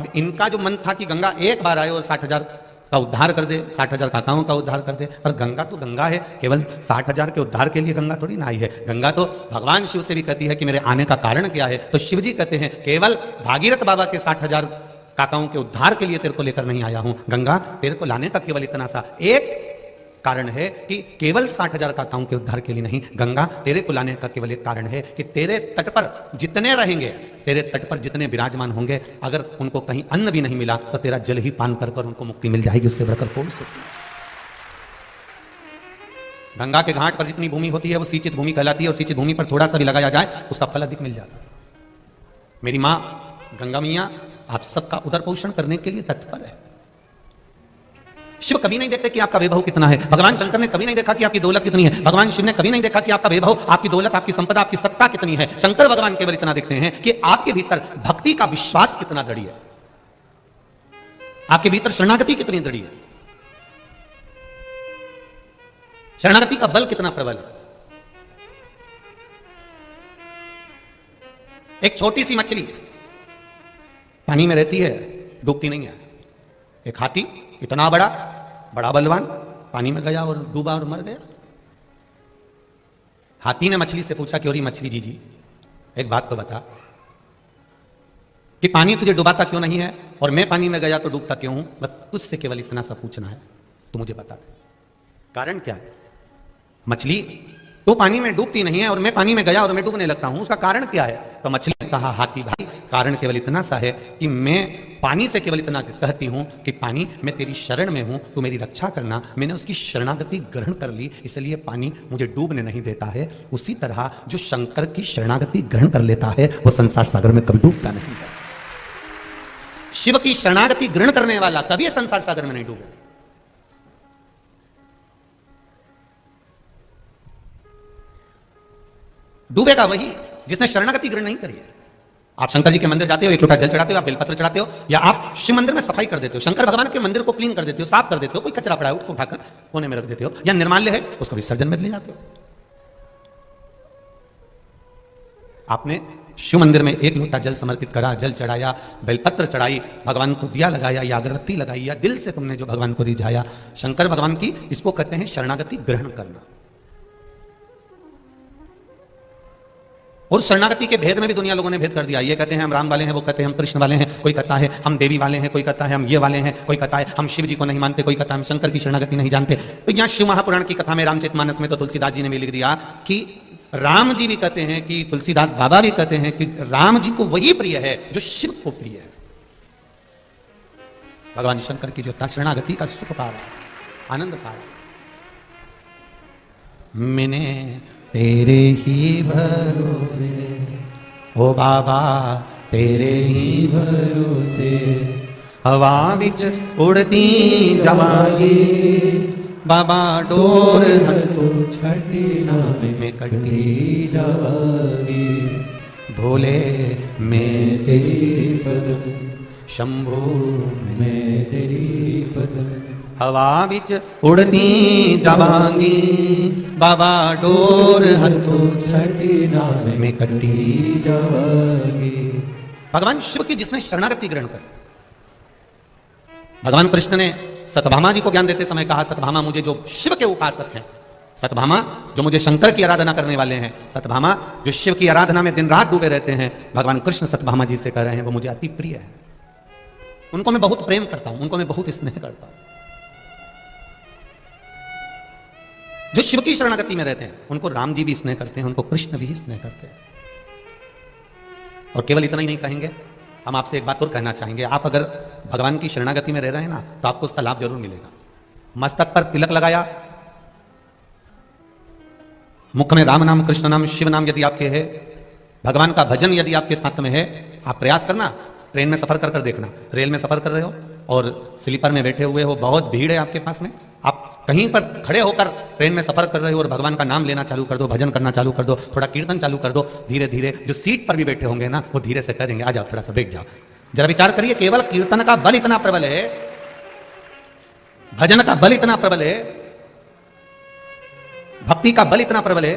अब इनका जो मन था कि गंगा एक बार आए और 60,000 का उद्धार कर दे, 60,000 काकाओं का उद्धार कर दे, पर गंगा तो गंगा है, केवल 60,000 के उद्धार के लिए गंगा थोड़ी ना आई है। गंगा तो भगवान शिव से भी कहती है कि मेरे आने का कारण क्या है, तो शिव जी कहते हैं केवल भागीरथ बाबा के 60,000 काकाओं के उद्धार के लिए तेरे को लेकर नहीं आया हूं, गंगा तेरे को लाने का केवल इतना सा एक कारण है कि केवल 60,000 काकाओं के उद्धार के लिए नहीं, गंगा तेरे को लाने का केवल एक कारण है कि तेरे तट पर जितने रहेंगे, तेरे तट पर जितने विराजमान होंगे, अगर उनको कहीं अन्न भी नहीं मिला तो तेरा जल ही पान कर कर उनको मुक्ति मिल जाएगी, उससे बढ़कर कौन से। गंगा के घाट पर जितनी भूमि होती है वो सिंचित भूमि कहलाती है, और सिंचित भूमि पर थोड़ा सा भी लगाया जाए उसका फल अधिक मिल जाता है। मेरी मां गंगा मैया आप सबका उदर पोषण करने के लिए तत्पर है। शिव कभी नहीं देखते कि आपका वैभव कितना है, भगवान शंकर ने कभी नहीं देखा कि आपकी दौलत कितनी है, भगवान शिव ने कभी नहीं देखा कि आपका वैभव, आपकी दौलत, आपकी संपदा, आपकी सत्ता कितनी है। शंकर भगवान केवल इतना देखते हैं कि आपके भीतर भक्ति का विश्वास कितना दृढ़ है, आपके भीतर शरणागति कितनी दृढ़ है, शरणागति का बल कितना प्रबल है। एक छोटी सी मछली पानी में रहती है, डूबती नहीं है। एक हाथी इतना बड़ा बड़ा बलवान पानी में गया और डूबा और मर गया। हाथी ने मछली से पूछा कि अरे मछली जी एक बात तो बता कि पानी तुझे डुबाता क्यों नहीं है और मैं पानी में गया तो डूबता क्यों हूं, बस तुझसे केवल इतना सा पूछना है, तू मुझे बता दे कारण क्या है। मछली तो पानी में डूबती नहीं है और मैं पानी में गया और मैं डूबने लगता हूं, उसका कारण क्या है। तो मछली ने कहा हाथी भाई कारण केवल इतना सा है कि मैं पानी से केवल इतना कहती हूं कि पानी मैं तेरी शरण में हूं, तू मेरी रक्षा करना, मैंने उसकी शरणागति ग्रहण कर ली इसलिए पानी मुझे डूबने नहीं देता है। उसी तरह जो शंकर की शरणागति ग्रहण कर लेता है वो संसार सागर में कभी डूबता नहीं है। शिव की शरणागति ग्रहण करने वाला कभी संसार सागर में नहीं डूबे। डूबेगा वही जिसने शरणागति ग्रहण नहीं करी है। आप शंकर जी के मंदिर जाते हो, एक लोटा जल चढ़ाते हो, आप बेलपत्र चढ़ाते हो, या आप शिव मंदिर में सफाई कर देते हो, शंकर भगवान के मंदिर को क्लीन कर देते हो, साफ कर देते हो, कोई कचरा पड़ा है उसको उठाकर कोने में रख देते हो, या निर्माल्य है उसको विसर्जन में ले जाते हो। आपने शिव मंदिर में एक लोटा जल समर्पित करा, जल चढ़ाया, बेलपत्र चढ़ाई, भगवान को दिया लगाया या अगरबत्ती लगाई, या दिल से तुमने जो भगवान को रिझाया, शंकर भगवान की इसको कहते हैं शरणागति ग्रहण करना। और शरणागति के भेद में भी दुनिया लोगों ने भेद कर दिया। ये कहते हैं हम राम वाले हैं, वो कहते हैं हम कृष्ण वाले हैं, कोई कहता है हम देवी वाले हैं, कोई कहता है हम ये वाले हैं, कोई कहता है हम शिव जी को नहीं मानते, कोई कहता है हम शंकर की शरणागति नहीं जानते। तो यहाँ शिव महापुराण की कथा में रामचरितमानस में तो तुलसीदास जी ने भी लिख दिया कि राम जी भी कहते हैं कि तुलसीदास बाबा भी कहते हैं कि राम जी को वही प्रिय है जो शिव को प्रिय है। भगवान शंकर की जो शरणागति का सुख पा रहा, आनंद पा रहा। मैंने तेरे ही भरोसे ओ बाबा तेरे ही भरोसे हवा बिच उड़ती जावांगी बाबा डोर हथों छठी ना में कटी जावांगी भोले मैं तेरी पद शंभो मैं तेरी पद हवा बिच उड़ती जावांगी बाबा डोर हथों छठी ना में कटी जावांगी। भगवान शिव की जिसने शरणागति ग्रहण कर, भगवान कृष्ण ने सत्यभामा जी को ज्ञान देते समय कहा सत्यभामा मुझे जो शिव के उपासक हैं, सत्यभामा जो मुझे शंकर की आराधना करने वाले हैं, सत्यभामा जो शिव की आराधना में दिन रात डूबे रहते हैं, भगवान कृष्ण सत्यभामा जी से कह रहे हैं वो मुझे अति प्रिय है, उनको मैं बहुत प्रेम करता हूं, उनको मैं बहुत स्नेह करता हूं। जो शिव की शरणागति में रहते हैं उनको राम जी भी स्नेह करते हैं, उनको कृष्ण भी स्नेह करते हैं। और केवल इतना ही नहीं कहेंगे, हम आपसे एक बात और कहना चाहेंगे, आप अगर भगवान की शरणागति में रह रहे हैं ना तो आपको उसका लाभ जरूर मिलेगा। मस्तक पर तिलक लगाया, मुख में राम नाम कृष्ण नाम शिव नाम यदि आपके है, भगवान का भजन यदि आपके साथ में है, आप प्रयास करना, ट्रेन में सफर कर कर देखना, रेल में सफर कर रहे हो और स्लीपर में बैठे हुए हो, बहुत भीड़ है आपके पास में, आप कहीं पर खड़े होकर ट्रेन में सफर कर रहे हो और भगवान का नाम लेना चालू कर दो, भजन करना चालू कर दो, थोड़ा कीर्तन चालू कर दो, धीरे धीरे जो सीट पर भी बैठे होंगे ना वो धीरे से कह देंगे आ जाओ थोड़ा सा बैठ जाओ। जरा विचार करिए, केवल कीर्तन का बल इतना प्रबल है, भजन का बल इतना प्रबल है, भक्ति का बल इतना प्रबल है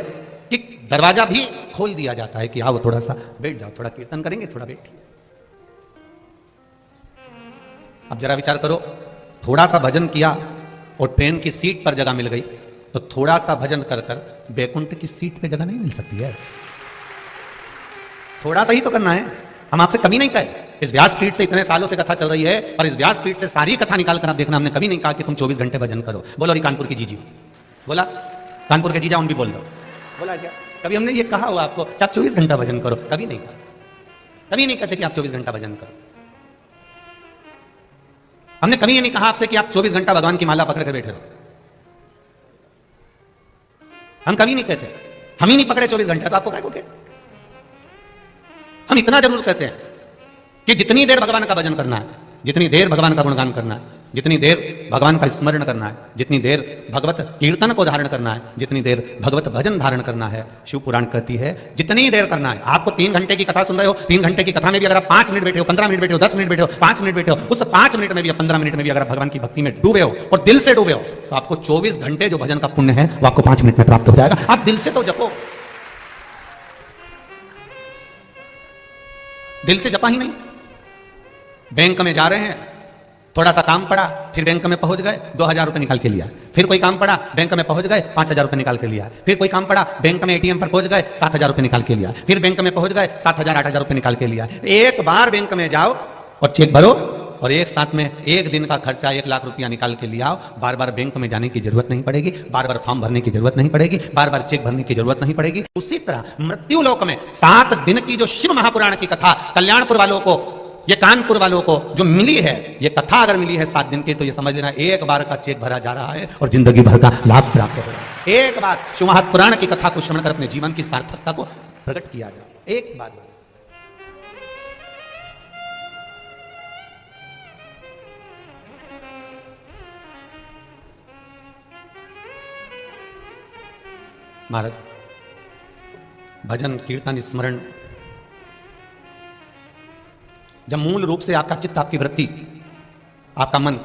कि दरवाजा भी खोल दिया जाता है कि आओ थोड़ा सा बैठ जाओ, थोड़ा कीर्तन करेंगे, थोड़ा बैठिए। अब जरा विचार करो, थोड़ा सा भजन किया और ट्रेन की सीट पर जगह मिल गई, तो थोड़ा सा भजन कर कर बैकुंठ की सीट पे जगह नहीं मिल सकती है। थोड़ा सा ही तो करना है। हम आपसे कभी नहीं कहे, इस व्यासपीठ से इतने सालों से कथा चल रही है और इस व्यासपीठ से सारी कथा निकाल कर आप देखना, हमने कभी नहीं कहा कि तुम 24 घंटे भजन करो। बोलो अरे कानपुर की जीजी बोला, कानपुर के जीजा उन भी बोल दो, बोला क्या कभी हमने ये कहा हुआ आपको कि आप 24 घंटा भजन करो? कभी नहीं कहा, कभी नहीं कहते कि आप 24 घंटा भजन करो। हमने कभी ये नहीं कहा आपसे कि आप 24 घंटा भगवान की माला पकड़ कर बैठे रहो। हम कभी नहीं कहते, हम ही नहीं पकड़े 24 घंटा, तो आपको क्या कहोगे? हम इतना जरूर कहते हैं कि जितनी देर भगवान का भजन करना है, जितनी देर भगवान का गुणगान करना है, जितनी देर भगवान का स्मरण करना है, जितनी देर भगवत कीर्तन को धारण करना है, जितनी देर भगवत भजन धारण करना है, शिव पुराण कहती है जितनी देर करना है। आपको 3 घंटे की कथा सुन रहे हो, 3 घंटे की कथा में भी अगर आप 5 मिनट बैठे हो, 15 मिनट बैठे हो, 10 मिनट बैठे हो, 5 मिनट बैठे हो, उस 5 मिनट में भी 15 मिनट में भी अगर आप भगवान की भक्ति में डूबे हो और दिल से डूबे हो, तो आपको 24 घंटे जो भजन का पुण्य है वो आपको 5 मिनट में प्राप्त हो जाएगा। आप दिल से तो जपो, दिल से जपा ही नहीं। बैंक में जा रहे हैं, थोड़ा सा काम पड़ा, फिर बैंक में पहुंच गए, 2000 रुपए निकाल के लिया। फिर कोई काम पड़ा, बैंक में पहुंच गए, 5000 रुपए निकाल के लिया। फिर कोई काम पड़ा, बैंक में एटीएम पर पहुंच गए, 7000 रुपए निकाल के लिया। फिर बैंक में पहुंच गए, 7000 8000 रुपए निकाल के लिया। एक बार बैंक में जाओ और चेक भरो और एक साथ में एक दिन का खर्चा 1 लाख रुपया निकाल के लिया। बार बार बैंक में जाने की जरूरत नहीं पड़ेगी, बार बार फॉर्म भरने की जरूरत नहीं पड़ेगी, बार बार चेक भरने की जरूरत नहीं पड़ेगी। उसी तरह मृत्यु लोक में 7 दिन की जो शिव महापुराण की कथा कल्याणपुर वालों को, ये कानपुर वालों को जो मिली है, ये कथा अगर मिली है 7 दिन की, तो ये समझ लेना एक बार का चेक भरा जा रहा है और जिंदगी भर का लाभ प्राप्त हो रहा है। एक बार शिव महापुराण की कथा को श्रवण कर अपने जीवन की सार्थकता को प्रकट किया जाए, एक बार। महाराज, भजन कीर्तन स्मरण जब मूल रूप से आपका चित्त, आपकी वृत्ति, आपका मन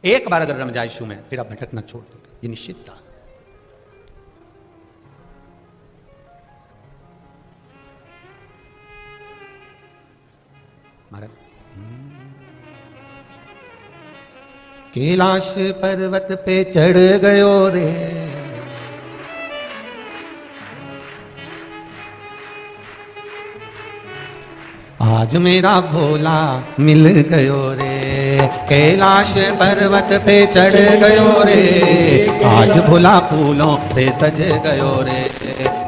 एक बार अगर रम जाए शिव में, फिर आप भटकना छोड़ दो, ये निश्चित था। महाराज, कैलाश पर्वत पे चढ़ गयो रे, आज मेरा भोला मिल गयो रे। कैलाश पर्वत पे चढ़ गयो रे, आज भोला फूलों से सज गयो रे।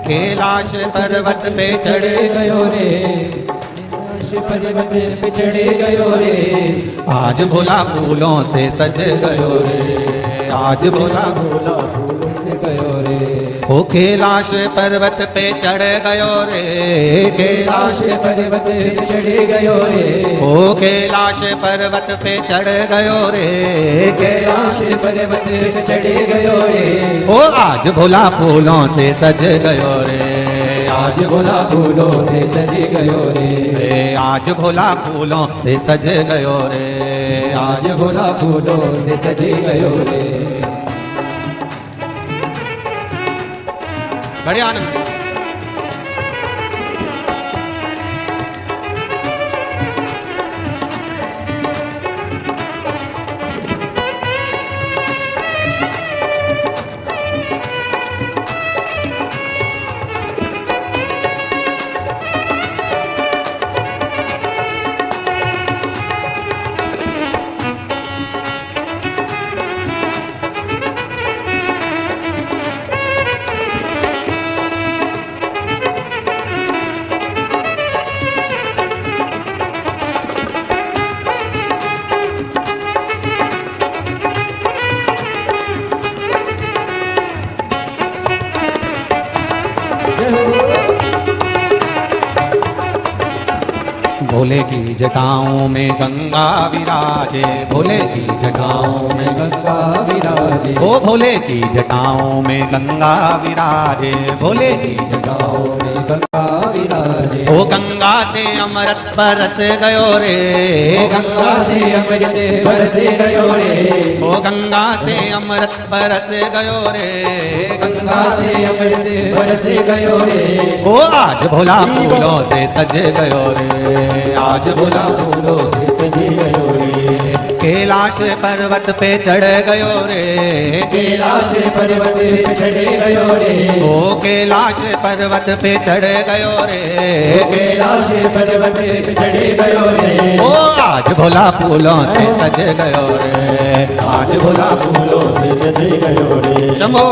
कैलाश पर्वत पे चढ़ गयो रे, पर्वत पे चढ़ गयो रे, आज भोला फूलों से सज गयो रे। आज भोला फूलों से गयो रे। ओ कैलाश पर्वत पे चढ़ गयो रे, कैलाश पर्वत पे चढ़ गयो रे। ओ कैलाश पर्वत पे चढ़ गयो रे, कैलाश पर्वत पे चढ़ गयो रे। ओ आज भोला फूलों से सज गयो रे, आज भोला फूलों से सज गयो रे। आज भोला फूलों से सज गयो रे, आज भोला फूलों से सज गयो रे। बड़े आनंद। भोले की जटाओं में गंगा विराजे, भोले की जटाओं में गंगा विराजे। ओ भोले की जटाओं में गंगा विराजे, भोले की जटाओं में गंगा विराजे। ओ गंगा से अमृत बरस गयो रे, गंगा से अमृत बरस गयो रे। ओ गंगा से अमृत बरस गयो रे, गंगा से अमृत बरस गयो रे। ओ आज भोला फूलों से सज गयो रे, आज भोला फूलों से सज कैलाश पर्वत पे चढ़ गयो रे, कैलाश पर्वत पे चढ़ गयो रे, ओ कैलाश पर्वत पे चढ़ गयो रे, कैलाश पर्वत पे चढ़ गयो रे, ओ आज भोला फूलों से सज गयो रे, आज भोला फूलों से सज गयो रे। शंभो।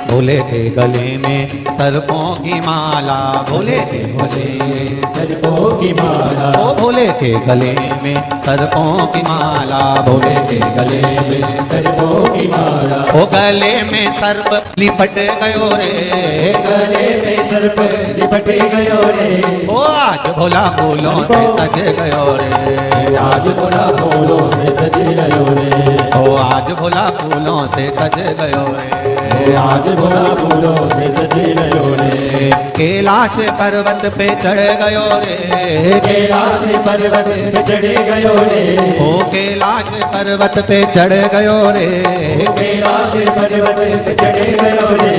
भोले के गले में सर्पों की माला, भोले के गले में सर्पों की माला, ओ भोले के गले में सर्पों की माला, भोले के गले में सर्पों की माला, ओ गले में सर्प लिपट गयो रे, गले में सर्प लिपट गयो रे, ओ आज भोला फूलों से सज गयो रे, आज भोला फूलों से सज गयो रे, ओ आज भोला फूलों से सज गयो रे, आज भोला फूलों से सज गयो रे। कैलाश पर्वत पे चढ़ गयो रे, कैलाश पर्वत पे चढ़ गयो रे, ओ कैलाश पर्वत पे चढ़ गयो रे, कैलाश पर्वत पे चढ़ गयो रे,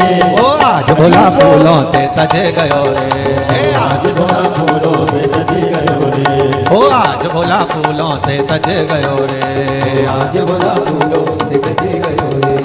ओ आज भोला फूलों से सज गयो रे, आज भोला फूलों से सज गयो रे, ओ आज भोला फूलों से सज गयो रे, आज भोला फूलों से सज गयो रे।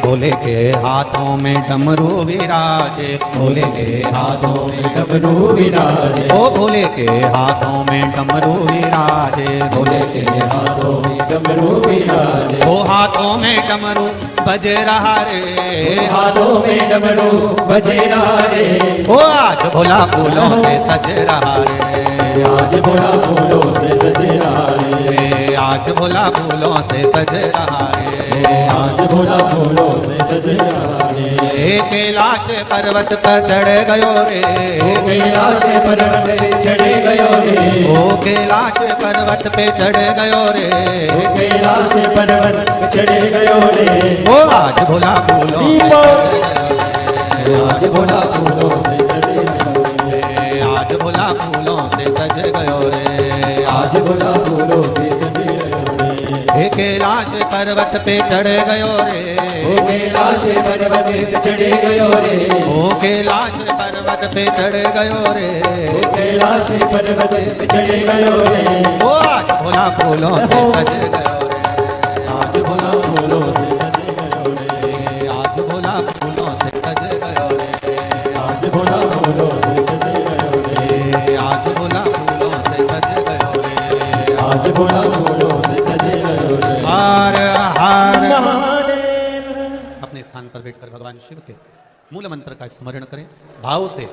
भोले के हाथों में डमरू विराजे, भोले के हाथों में डमरू विराजे, ओ भोले के हाथों में डमरू विराजे, भोले के हाथों में डमरू विराजे, ओ हाथों में डमरू बज रहा रे, हाथों में डमरू बज रहा रे, ओ आज भोला फूलों से सज रहा रे, आज भोला फूलों से सज रहा रे, आज भोला फूलों से सज रहा रे, आज भोला फूलों से सज रहा रे। कैलाश पर्वत पर चढ़ गयो रे, कैलाश पर्वत पे चढ़ गयो रे, ओ कैलाश पर्वत पे चढ़ गयो रे, कैलाश पर्वत पे चढ़ गयो रे, ओ आज भोला फूलों से आज भोला फूलों से सज गयो रे, आज भोला फूलों से सज गयो रे, आज भोला फूलों से सज गयो रे। कैलाश पर्वत पे चढ़ गयो रे, ओ कैलाश पर्वत पे चढ़ गयो रे, ओ कैलाश पर्वत पे चढ़ गयो रे, कैलाश पर्वत पे चढ़ गयो रे, ओ आज भोला फूलों से सज गयो रे, आज भोला फूलों से सज गयो रे, आज भोला फूलों से सज गयो रे, आज भोला फूलों से सज गयो रे, आज भोला फूलों से सज गयो रे, आज भोला फूलों से सज गयो रे। हर पर बैठकर भगवान शिव के मूल मंत्र का स्मरण करें। भाव से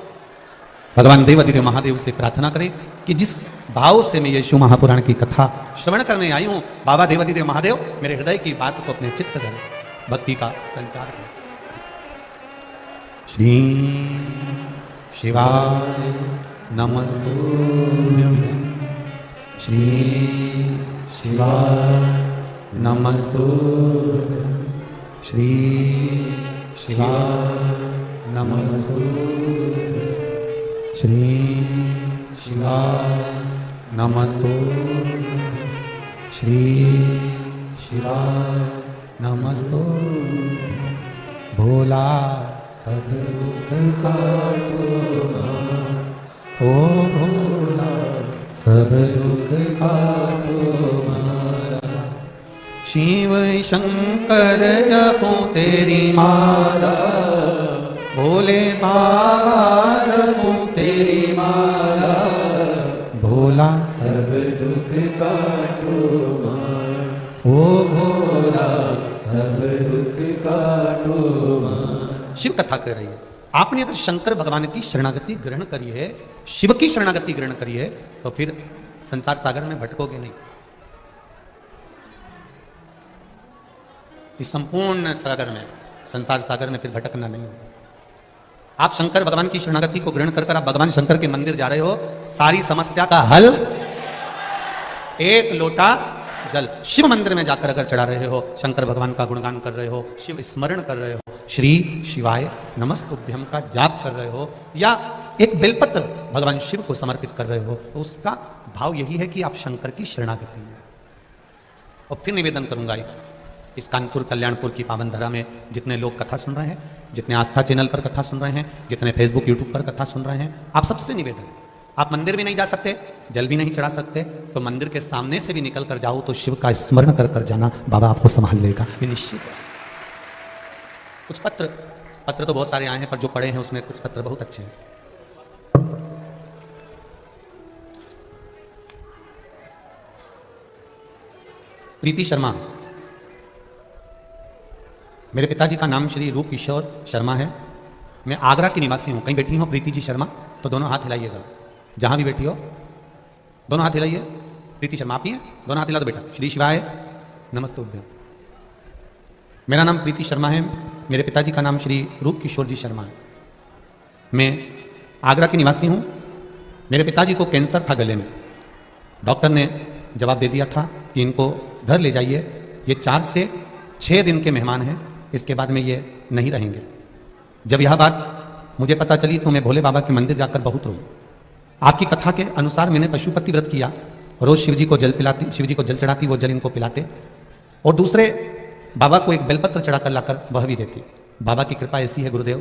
भगवान देवाधिदेव महादेव से प्रार्थना करें कि जिस भाव से मैं यीशु महापुराण की कथा श्रवण करने आई हूं, बाबा देवाधिदेव महादेव मेरे हृदय की बात को अपने चित्त करें, भक्ति का संचार करें। श्री शिवाय नमस्तुभ्यं, श्री शिवाय नमस्तुभ्यं, श्री शिवाय नमस्तुभ्यं, श्री शिवाय नमस्तुभ्यं, श्री शिवाय नमस्तुभ्यं। भोला सब दुख काटो, ओ भोला सब दुख काटो। शिव शंकर जपो तेरी माला, भोले बाबा जपो तेरी माला, भोला सब दुख काटो, ओ भोला सब दुख काटो। शिव कथा कर रही है। आपने अगर शंकर भगवान की शरणागति ग्रहण करी है, शिव की शरणागति ग्रहण करी है, तो फिर संसार सागर में भटकोगे नहीं। इस संपूर्ण सागर में, संसार सागर में फिर भटकना नहीं होगा। आप शंकर भगवान की शरणागति को ग्रहण कर आप भगवान शंकर के मंदिर जा रहे हो, सारी समस्या का हल एक लोटा जल शिव मंदिर में जाकर अगर चढ़ा रहे हो, शंकर भगवान का गुणगान कर रहे हो, शिव स्मरण कर रहे हो, श्री शिवाय नमस्तुभ्यम का जाप कर रहे हो, या एक बेलपत्र भगवान शिव को समर्पित कर रहे हो, तो उसका भाव यही है कि आप शंकर की शरणागति है। और फिर निवेदन करूंगा, इस कानपुर कल्याणपुर की पावन धरा में जितने लोग कथा सुन रहे हैं, जितने आस्था चैनल पर कथा सुन रहे हैं, जितने फेसबुक यूट्यूब पर कथा सुन रहे हैं, आप सबसे निवेदन है, आप मंदिर भी नहीं जा सकते, जल भी नहीं चढ़ा सकते, तो मंदिर के सामने से भी निकल कर जाओ तो शिव का स्मरण कर कर जाना, बाबा आपको संभाल लेगा, ये निश्चित है। कुछ पत्र तो बहुत सारे आए हैं, पर जो पढ़े हैं उसमें कुछ पत्र बहुत अच्छे हैं। प्रीति शर्मा, मेरे पिताजी का नाम श्री रूप किशोर शर्मा है, मैं आगरा की निवासी हूं। कहीं बैठी हो प्रीति जी शर्मा तो दोनों हाथ हिलाइएगा, जहां भी बैठी हो दोनों हाथ हिलाइए। प्रीति शर्मा आप ही हैं, दोनों हाथ हिला दो बेटा। श्री शिवाय नमस्तुभ्यम। मेरा नाम प्रीति शर्मा है, मेरे पिताजी का नाम श्री रूप किशोर जी शर्मा है, मैं आगरा की निवासी हूं। मेरे पिताजी को कैंसर था गले में, डॉक्टर ने जवाब दे दिया था कि इनको घर ले जाइए, ये 4 से 6 दिन के मेहमान हैं, इसके बाद में ये नहीं रहेंगे। जब यह बात मुझे पता चली तो मैं भोले बाबा के मंदिर जाकर बहुत रोई। आपकी कथा के अनुसार मैंने पशुपति व्रत किया, रोज शिव जी को जल पिलाती, शिव जी को जल चढ़ाती, वो जल इनको पिलाते, और दूसरे बाबा को एक बेलपत्र चढ़ाकर लाकर वह भी देती। बाबा की कृपा ऐसी है गुरुदेव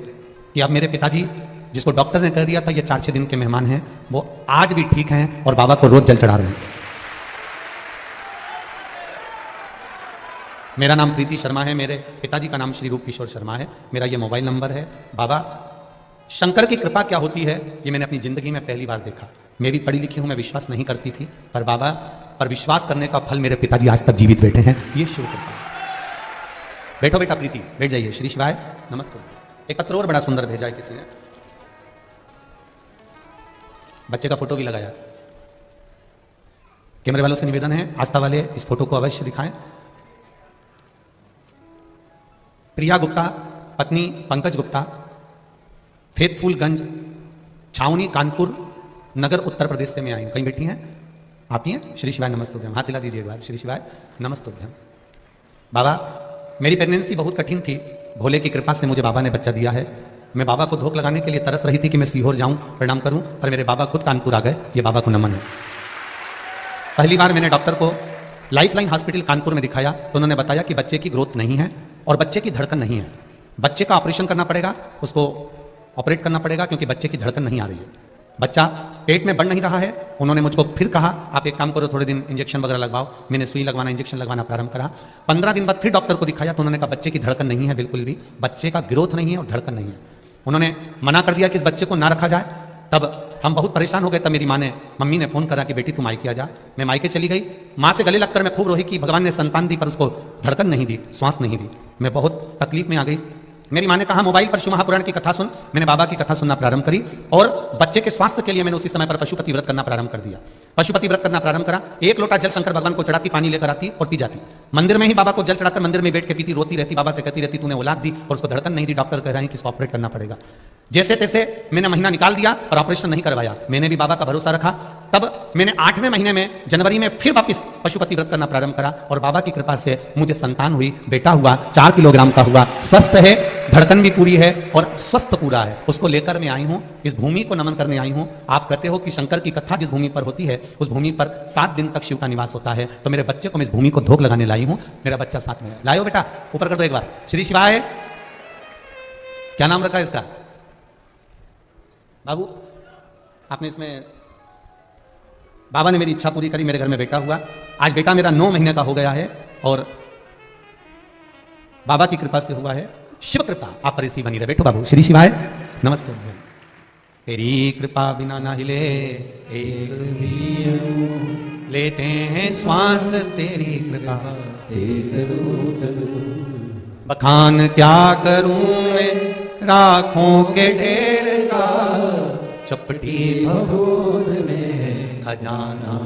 कि अब मेरे पिताजी, जिसको डॉक्टर ने कह दिया था ये 4-6 दिन के मेहमान हैं, वो आज भी ठीक हैं और बाबा को रोज जल चढ़ा रहे हैं। मेरा नाम प्रीति शर्मा है, मेरे पिताजी का नाम श्री रूप किशोर शर्मा है, मेरा ये मोबाइल नंबर है। बाबा शंकर की कृपा क्या होती है ये मैंने अपनी जिंदगी में पहली बार देखा। मैं भी पढ़ी लिखी हूं, मैं विश्वास नहीं करती थी, पर बाबा पर विश्वास करने का फल मेरे पिताजी आज तक जीवित बैठे हैं, ये शिव कृपा है। बैठो बेटा प्रीति, बैठ जाइए। श्री शिवाय नमस्ते। एक पत्र और बड़ा सुंदर भेजा है किसी ने, बच्चे का फोटो भी लगाया। कैमरे वालों से निवेदन है, आस्था वाले इस फोटो को अवश्य दिखाएं। प्रिया गुप्ता पत्नी पंकज गुप्ता, फेतफुलगंज छावनी कानपुर नगर उत्तर प्रदेश से मैं आई हूं। कहीं बैठी हैं आप ही हैं? श्री शिवाय नमस्तुभ्यम, हाथ हिला दीजिए एक बार। श्री शिवाय नमस्तुभ्यम। बाबा मेरी प्रेगनेंसी बहुत कठिन थी, भोले की कृपा से मुझे बाबा ने बच्चा दिया है। मैं बाबा को धोख लगाने के लिए तरस रही थी कि मैं सीहोर जाऊं प्रणाम करूं, पर मेरे बाबा खुद कानपुर आ गए, ये बाबा को नमन है। पहली बार मैंने डॉक्टर को लाइफलाइन हॉस्पिटल कानपुर में दिखाया तो उन्होंने बताया कि बच्चे की ग्रोथ नहीं है और बच्चे की धड़कन नहीं है, बच्चे का ऑपरेशन करना पड़ेगा, उसको ऑपरेट करना पड़ेगा क्योंकि बच्चे की धड़कन नहीं आ रही है, बच्चा पेट में बढ़ नहीं रहा है। उन्होंने मुझको फिर कहा आप एक काम करो, थोड़े दिन इंजेक्शन वगैरह लगवाओ। मैंने सुई लगवाना, इंजेक्शन लगवाना प्रारंभ करा। 15 दिन बाद फिर डॉक्टर को दिखाया तो उन्होंने कहा बच्चे की धड़कन नहीं है, बिल्कुल भी बच्चे का ग्रोथ नहीं है और धड़कन नहीं है। उन्होंने मना कर दिया कि इस बच्चे को ना रखा जाए। तब हम बहुत परेशान हो गए। तब मेरी माँ ने, मम्मी ने फोन करा कि बेटी तुम मायके आ जा। मैं मायके चली गई, माँ से गले लगकर मैं खूब रोई कि भगवान ने संतान दी पर उसको धड़कन नहीं दी, श्वास नहीं दी। मैं बहुत तकलीफ में आ गई। मेरी माँ ने कहा मोबाइल पर शिव महापुराण की कथा सुन। मैंने बाबा की कथा सुनना प्रारंभ करी और बच्चे के स्वास्थ्य के लिए मैंने उसी समय पर पशुपति व्रत करना प्रारंभ कर दिया। पशुपति व्रत करना प्रारंभ करा। एक लोटा जल शंकर भगवान को चढ़ाती, पानी लेकर आती और पी जाती। मंदिर में ही बाबा को जल चढ़ाकर मंदिर में बैठ के पीती, रोती रहती, बाबा से कहती रहती तूने औलाद दी और उसको धड़कन नहीं दी, डॉक्टर कह रहे हैं कि इसको ऑपरेट करना पड़ेगा। जैसे तैसे मैंने महीना निकाल दिया और ऑपरेशन नहीं करवाया। मैंने भी बाबा का भरोसा रखा। तब मैंने 8वें महीने में जनवरी में फिर वापस पशुपति व्रत करना प्रारंभ करा और बाबा की कृपा से मुझे संतान हुई, बेटा हुआ, 4 किलोग्राम का हुआ, स्वस्थ है, धड़कन भी पूरी है और स्वस्थ पूरा है। उसको लेकर मैं आई हूं, इस भूमि को नमन करने आई हूं। आप कहते हो कि शंकर की कथा जिस भूमि पर होती है उस भूमि पर 7 दिन तक शिव का निवास होता है, तो मेरे बच्चे को मैं इस भूमि को धोख लगाने लाई हूं। मेरा बच्चा साथ में है। लायो बेटा, ऊपर कर दो एक बार। श्री शिवाय। क्या नाम रखा है इसका? बाबू, आपने इसमें, बाबा ने मेरी इच्छा पूरी करी, मेरे घर में बेटा हुआ। आज बेटा मेरा 9 महीने का हो गया है और बाबा की कृपा से हुआ है। शिव कृपा आप पर इसी बनी रहे। बैठो बाबू। श्री शिवाय। नमस्ते। तेरी कृपा बिना ना हिले एक भी लेते हैं श्वास, तेरी कृपा से बखान क्या करूं मैं राखों के ढेर का, चपटी भभूत में खजाना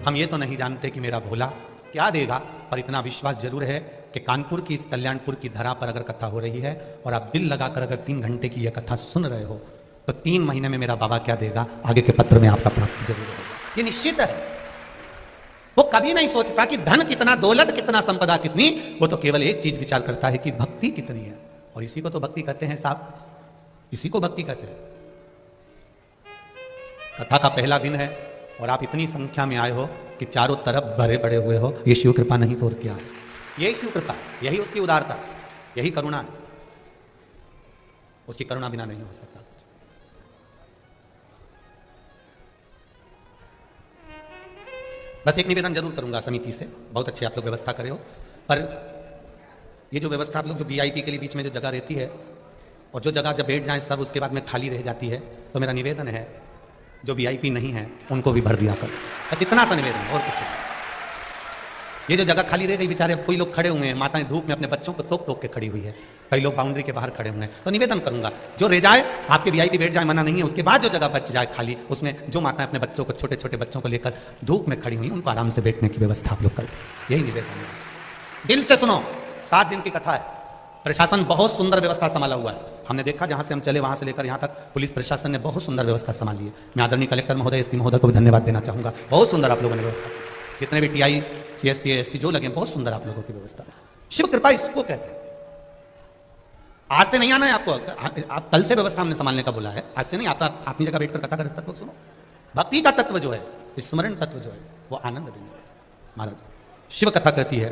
हम ये तो नहीं जानते कि मेरा भोला क्या देगा, पर इतना विश्वास जरूर है कि कानपुर की इस कल्याणपुर की धरा पर अगर कथा हो रही है और आप दिल लगाकर अगर 3 घंटे की यह कथा सुन रहे हो तो 3 महीने में मेरा बाबा क्या देगा आगे के पत्र में आपका प्राप्ति जरूर होगा। ये निश्चित है। वो कभी नहीं सोचता कि धन कितना, दौलत कितना, संपदा कितनी। वो तो केवल एक चीज विचार करता है कि भक्ति कितनी है, और इसी को तो भक्ति कहते हैं साहब, इसी को भक्ति कहते हैं। कथा का पहला दिन है और आप इतनी संख्या में आए हो कि चारों तरफ भरे पड़े हुए हो। ये शिव कृपा नहीं तो और क्या है? यही शिव कृपा, यही उसकी उदारता, यही करुणा है। उसकी करुणा बिना नहीं हो सकता। बस एक निवेदन जरूर करूंगा समिति से, बहुत अच्छे आप लोग व्यवस्था करे हो, पर ये जो व्यवस्था आप लोग जो वीआईपी के लिए बीच में जो जगह रहती है और जो जगह जब बैठ जाए सब उसके बाद में खाली रह जाती है, तो मेरा निवेदन है जो वीआईपी नहीं है उनको भी भर दिया कर। बस इतना सा निवेदन, और कुछ नहीं। ये जो जगह खाली रह गई, बेचारे कोई लोग खड़े हुए हैं, माताएं धूप में अपने बच्चों को तोक तोक के खड़ी हुई है, कई लोग बाउंड्री के बाहर खड़े हुए हैं, तो निवेदन करूंगा जो रह जाए आपके वीआईपी बैठ जाए, मना नहीं है। उसके बाद जो जगह बच जाए खाली, उसमें जो माताएं अपने बच्चों को, छोटे छोटे बच्चों को लेकर धूप में खड़ी हुई, उनको आराम से बैठने की व्यवस्था आप लोग कर दें। यही निवेदन है। दिल से सुनो, 7 दिन की कथा है। प्रशासन बहुत सुंदर व्यवस्था संभाला हुआ है। हमने देखा जहां से हम चले वहां से लेकर यहां तक पुलिस प्रशासन ने बहुत सुंदर व्यवस्था संभाली है। मैं आदरणीय कलेक्टर महोदय, एसपी महोदय को भी धन्यवाद देना चाहूंगा। बहुत सुंदर आप लोगों ने व्यवस्था, जितने भी टीआई, सीएसपी, एसपी जो लगे, बहुत सुंदर आप लोगों की व्यवस्था। शिव कृपा इसको कहते हैं। आज से नहीं आना है आपको, आप कल से व्यवस्था हमने संभालने का बोला है, आज से नहीं आता। अपनी जगह बैठकर कथा कर तक सुनो। भक्ति का तत्व जो है, स्मरण तत्व जो है, वो आनंद देने महाराज। शिव कथा कहती है,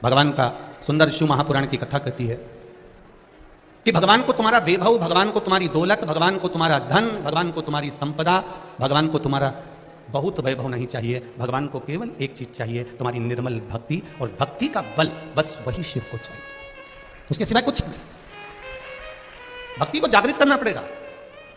भगवान का सुंदर शिव महापुराण की कथा कहती है कि भगवान को तुम्हारा वैभव, भगवान को तुम्हारी दौलत, भगवान को तुम्हारा धन, भगवान को तुम्हारी संपदा, भगवान को तुम्हारा बहुत वैभव नहीं चाहिए। भगवान को केवल एक चीज चाहिए, तुम्हारी निर्मल भक्ति, और भक्ति का बल, बस वही शिव को चाहिए, उसके सिवाय कुछ नहीं। भक्ति को जागृत करना पड़ेगा,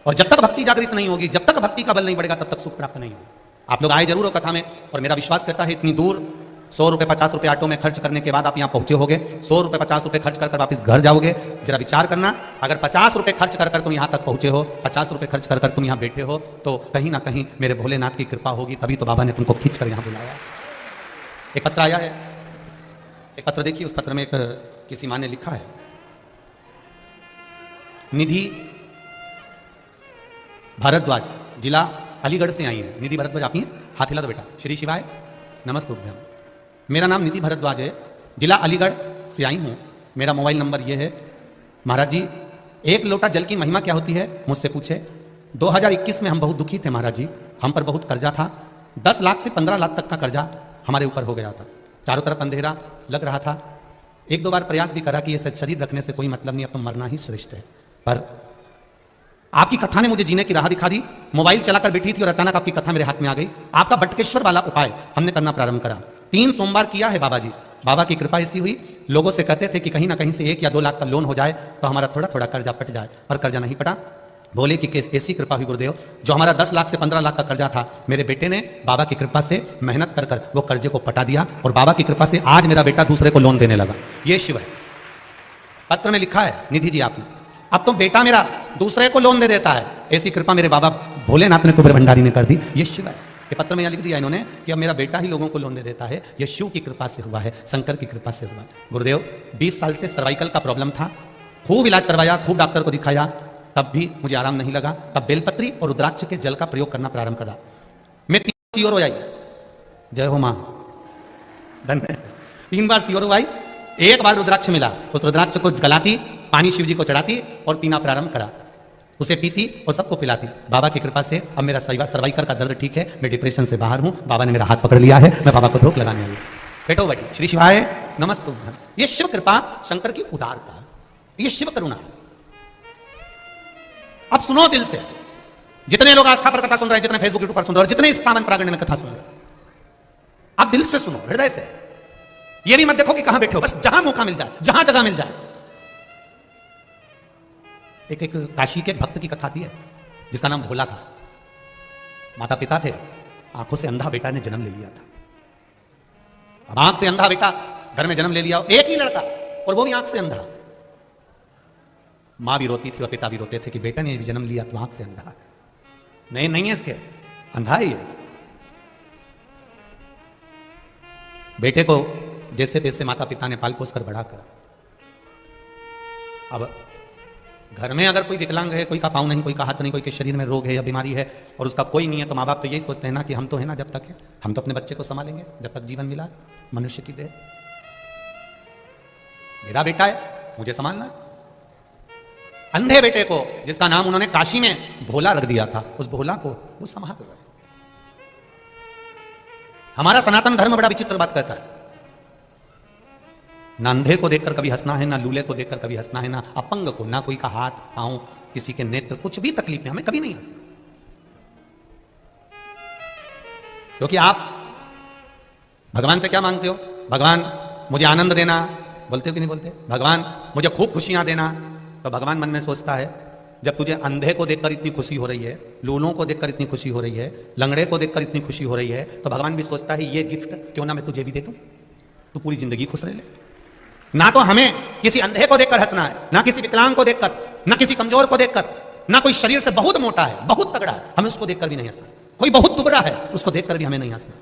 और जब तक भक्ति जागृत नहीं होगी, जब तक भक्ति का बल नहीं बढ़ेगा, तब तक सुख प्राप्त नहीं होगा। आप लोग आए जरूर हो कथा में, और मेरा विश्वास करता है इतनी दूर 100 रुपए 50 रुपए ऑटो में खर्च करने के बाद आप यहाँ पहुंचे होगे। 100 रुपए 50 रुपए खर्च कर वापस घर जाओगे। जरा विचार करना, अगर 50 रुपए खर्च कर तुम यहाँ तक पहुंचे हो, 50 रुपए खर्च कर तुम यहाँ बैठे हो, तो कहीं ना कहीं मेरे भोलेनाथ की कृपा होगी, तभी तो बाबा ने तुमको खींच कर यहाँ बुलाया। एक पत्र आया है, एक पत्र देखिए। उस पत्र में एक किसी माँ ने लिखा है, निधि भारद्वाज, जिला अलीगढ़ से आई है। निधि भारद्वाज आप ही हैं? हाथ हिला दो बेटा। श्री शिवाय। नमस्ते। मेरा नाम निधि भारद्वाज है, जिला अलीगढ़ से आई हूँ। मेरा मोबाइल नंबर ये है। महाराज जी, 1 लोटा जल की महिमा क्या होती है मुझसे पूछे। 2021 में हम बहुत दुखी थे महाराज जी, हम पर बहुत कर्जा था। 10 लाख से 15 लाख तक का कर्जा हमारे ऊपर हो गया था। चारों तरफ अंधेरा लग रहा था। 1-2 बार प्रयास भी करा कि ये शरीर रखने से कोई मतलब नहीं, अब तो मरना ही श्रेष्ठ है। पर आपकी कथा ने मुझे जीने की राह दिखा दी। मोबाइल चलाकर बैठी थी और अचानक आपकी कथा मेरे हाथ में आ गई। आपका बटकेश्वर वाला उपाय हमने करना प्रारंभ करा। 3 सोमवार किया है बाबा जी। बाबा की कृपा ऐसी हुई, लोगों से कहते थे कि कहीं ना कहीं से 1 या 2 लाख का लोन हो जाए तो हमारा थोड़ा थोड़ा कर्जा पट जाए, पर कर्जा नहीं पटा। बोले कि ऐसी कृपा हुई गुरुदेव, जो हमारा 10 लाख से 15 लाख का कर्जा था, मेरे बेटे ने बाबा की कृपा से मेहनत कर वो कर्जे को पटा दिया, और बाबा की कृपा से आज मेरा बेटा दूसरे को लोन देने लगा। ये शिव है। पत्र में लिखा है निधि जी आपने, अब तो बेटा मेरा दूसरे को लोन दे देता है, ऐसी कृपा मेरे बाबा भोलेनाथ ने कुबेर भंडारी ने कर दी। ये शिव है। ये पत्र में यहां लिख दिया इन्होंने कि अब मेरा बेटा ही लोगों को लोन दे देता है, ये शिव की कृपा से हुआ है, शंकर की कृपा से हुआ। गुरुदेव 20 साल से सर्वाइकल का प्रॉब्लम था, खूब इलाज करवाया, खूब डॉक्टर को दिखाया, तब भी मुझे आराम नहीं लगा। तब बेलपत्री और रुद्राक्ष के जल का प्रयोग करना प्रारंभ करा। मैं 3 बार सियोर हो आई, जय हो मां, धन्य। 3 बार सियोर हो आई, 1 बार रुद्राक्ष मिला, उस रुद्राक्ष को गलाती, पानी शिव जी को चढ़ाती और पीना प्रारंभ करा, उसे पीती और सबको पिलाती। बाबा की कृपा से अब मेरा सर्वाइकल का दर्द ठीक है, मैं डिप्रेशन से बाहर हूं, बाबा ने मेरा हाथ पकड़ लिया है, मैं बाबा को धोख लगाने आई। बैठो बैठी, श्री शिवाय नमस्तु। ये शिव कृपा, शंकर की उदारता, ये शिव करुणा। अब सुनो दिल से, जितने लोग आस्था पर कथा सुन रहे हैं, जितने फेसबुक यूट्यूब पर सुन रहे हैं, जितने इस पावन प्रांगण में कथा सुन रहे हैं, आप दिल से सुनो, हृदय से। ये भी मत देखो कि कहां बैठे हो, बस जहां मौका मिल जाए, जहां जगह मिल जाए। एक काशी के भक्त की कथा थी है, जिसका नाम भोला था। माता पिता थे, आंखों से अंधा बेटा ने जन्म ले लिया था। अब आंख से अंधा बेटा घर में जन्म ले लिया, एक ही लड़का, और वो भी आंख से अंधा। मां भी रोती थी और पिता भी रोते थे कि बेटा ने भी जन्म लिया तो आंख से अंधा है। नहीं नहीं है इसके, अंधा ही है। बेटे को जैसे तैसे माता पिता ने पाल पोस कर बड़ा करा। अब घर में अगर कोई विकलांग है, कोई का पाँव नहीं, कोई का हाथ नहीं, कोई के शरीर में रोग है या बीमारी है और उसका कोई नहीं है, तो माँ बाप तो यही सोचते हैं ना कि हम तो है ना, जब तक है हम तो अपने बच्चे को संभालेंगे जब तक जीवन मिला मनुष्य की देह। मेरा बेटा है, मुझे संभालना है। अंधे बेटे को, जिसका नाम उन्होंने काशी में भोला रख दिया था, उस भोला को वो संभाल रहे। हमारा सनातन धर्म बड़ा विचित्र बात कहता है, ना अंधे को देखकर कभी हंसना है, ना लूले को देखकर कभी हंसना है, ना अपंग को, ना कोई का हाथ पांव, किसी के नेत्र, कुछ भी तकलीफ में हमें कभी नहीं हंसना। क्योंकि आप भगवान से क्या मांगते हो? भगवान मुझे आनंद देना, बोलते हो कि नहीं बोलते? भगवान मुझे खूब खुशियां देना। तो भगवान मन में सोचता है, जब तुझे अंधे को देखकर इतनी खुशी हो रही है, लूलों को देखकर इतनी खुशी हो रही है, लंगड़े को देखकर इतनी खुशी हो रही है, तो भगवान भी सोचता है ये गिफ्ट क्यों ना मैं तुझे भी दे दूं, तू पूरी जिंदगी खुश रह ले। ना तो हमें किसी अंधे को देखकर हंसना है, ना किसी विकलांग को देखकर, ना किसी कमजोर को देखकर, ना कोई शरीर से बहुत मोटा है, बहुत तगड़ा है, हमें उसको देखकर भी नहीं हंसना। कोई बहुत दुबरा है, उसको देखकर भी हमें नहीं हंसना।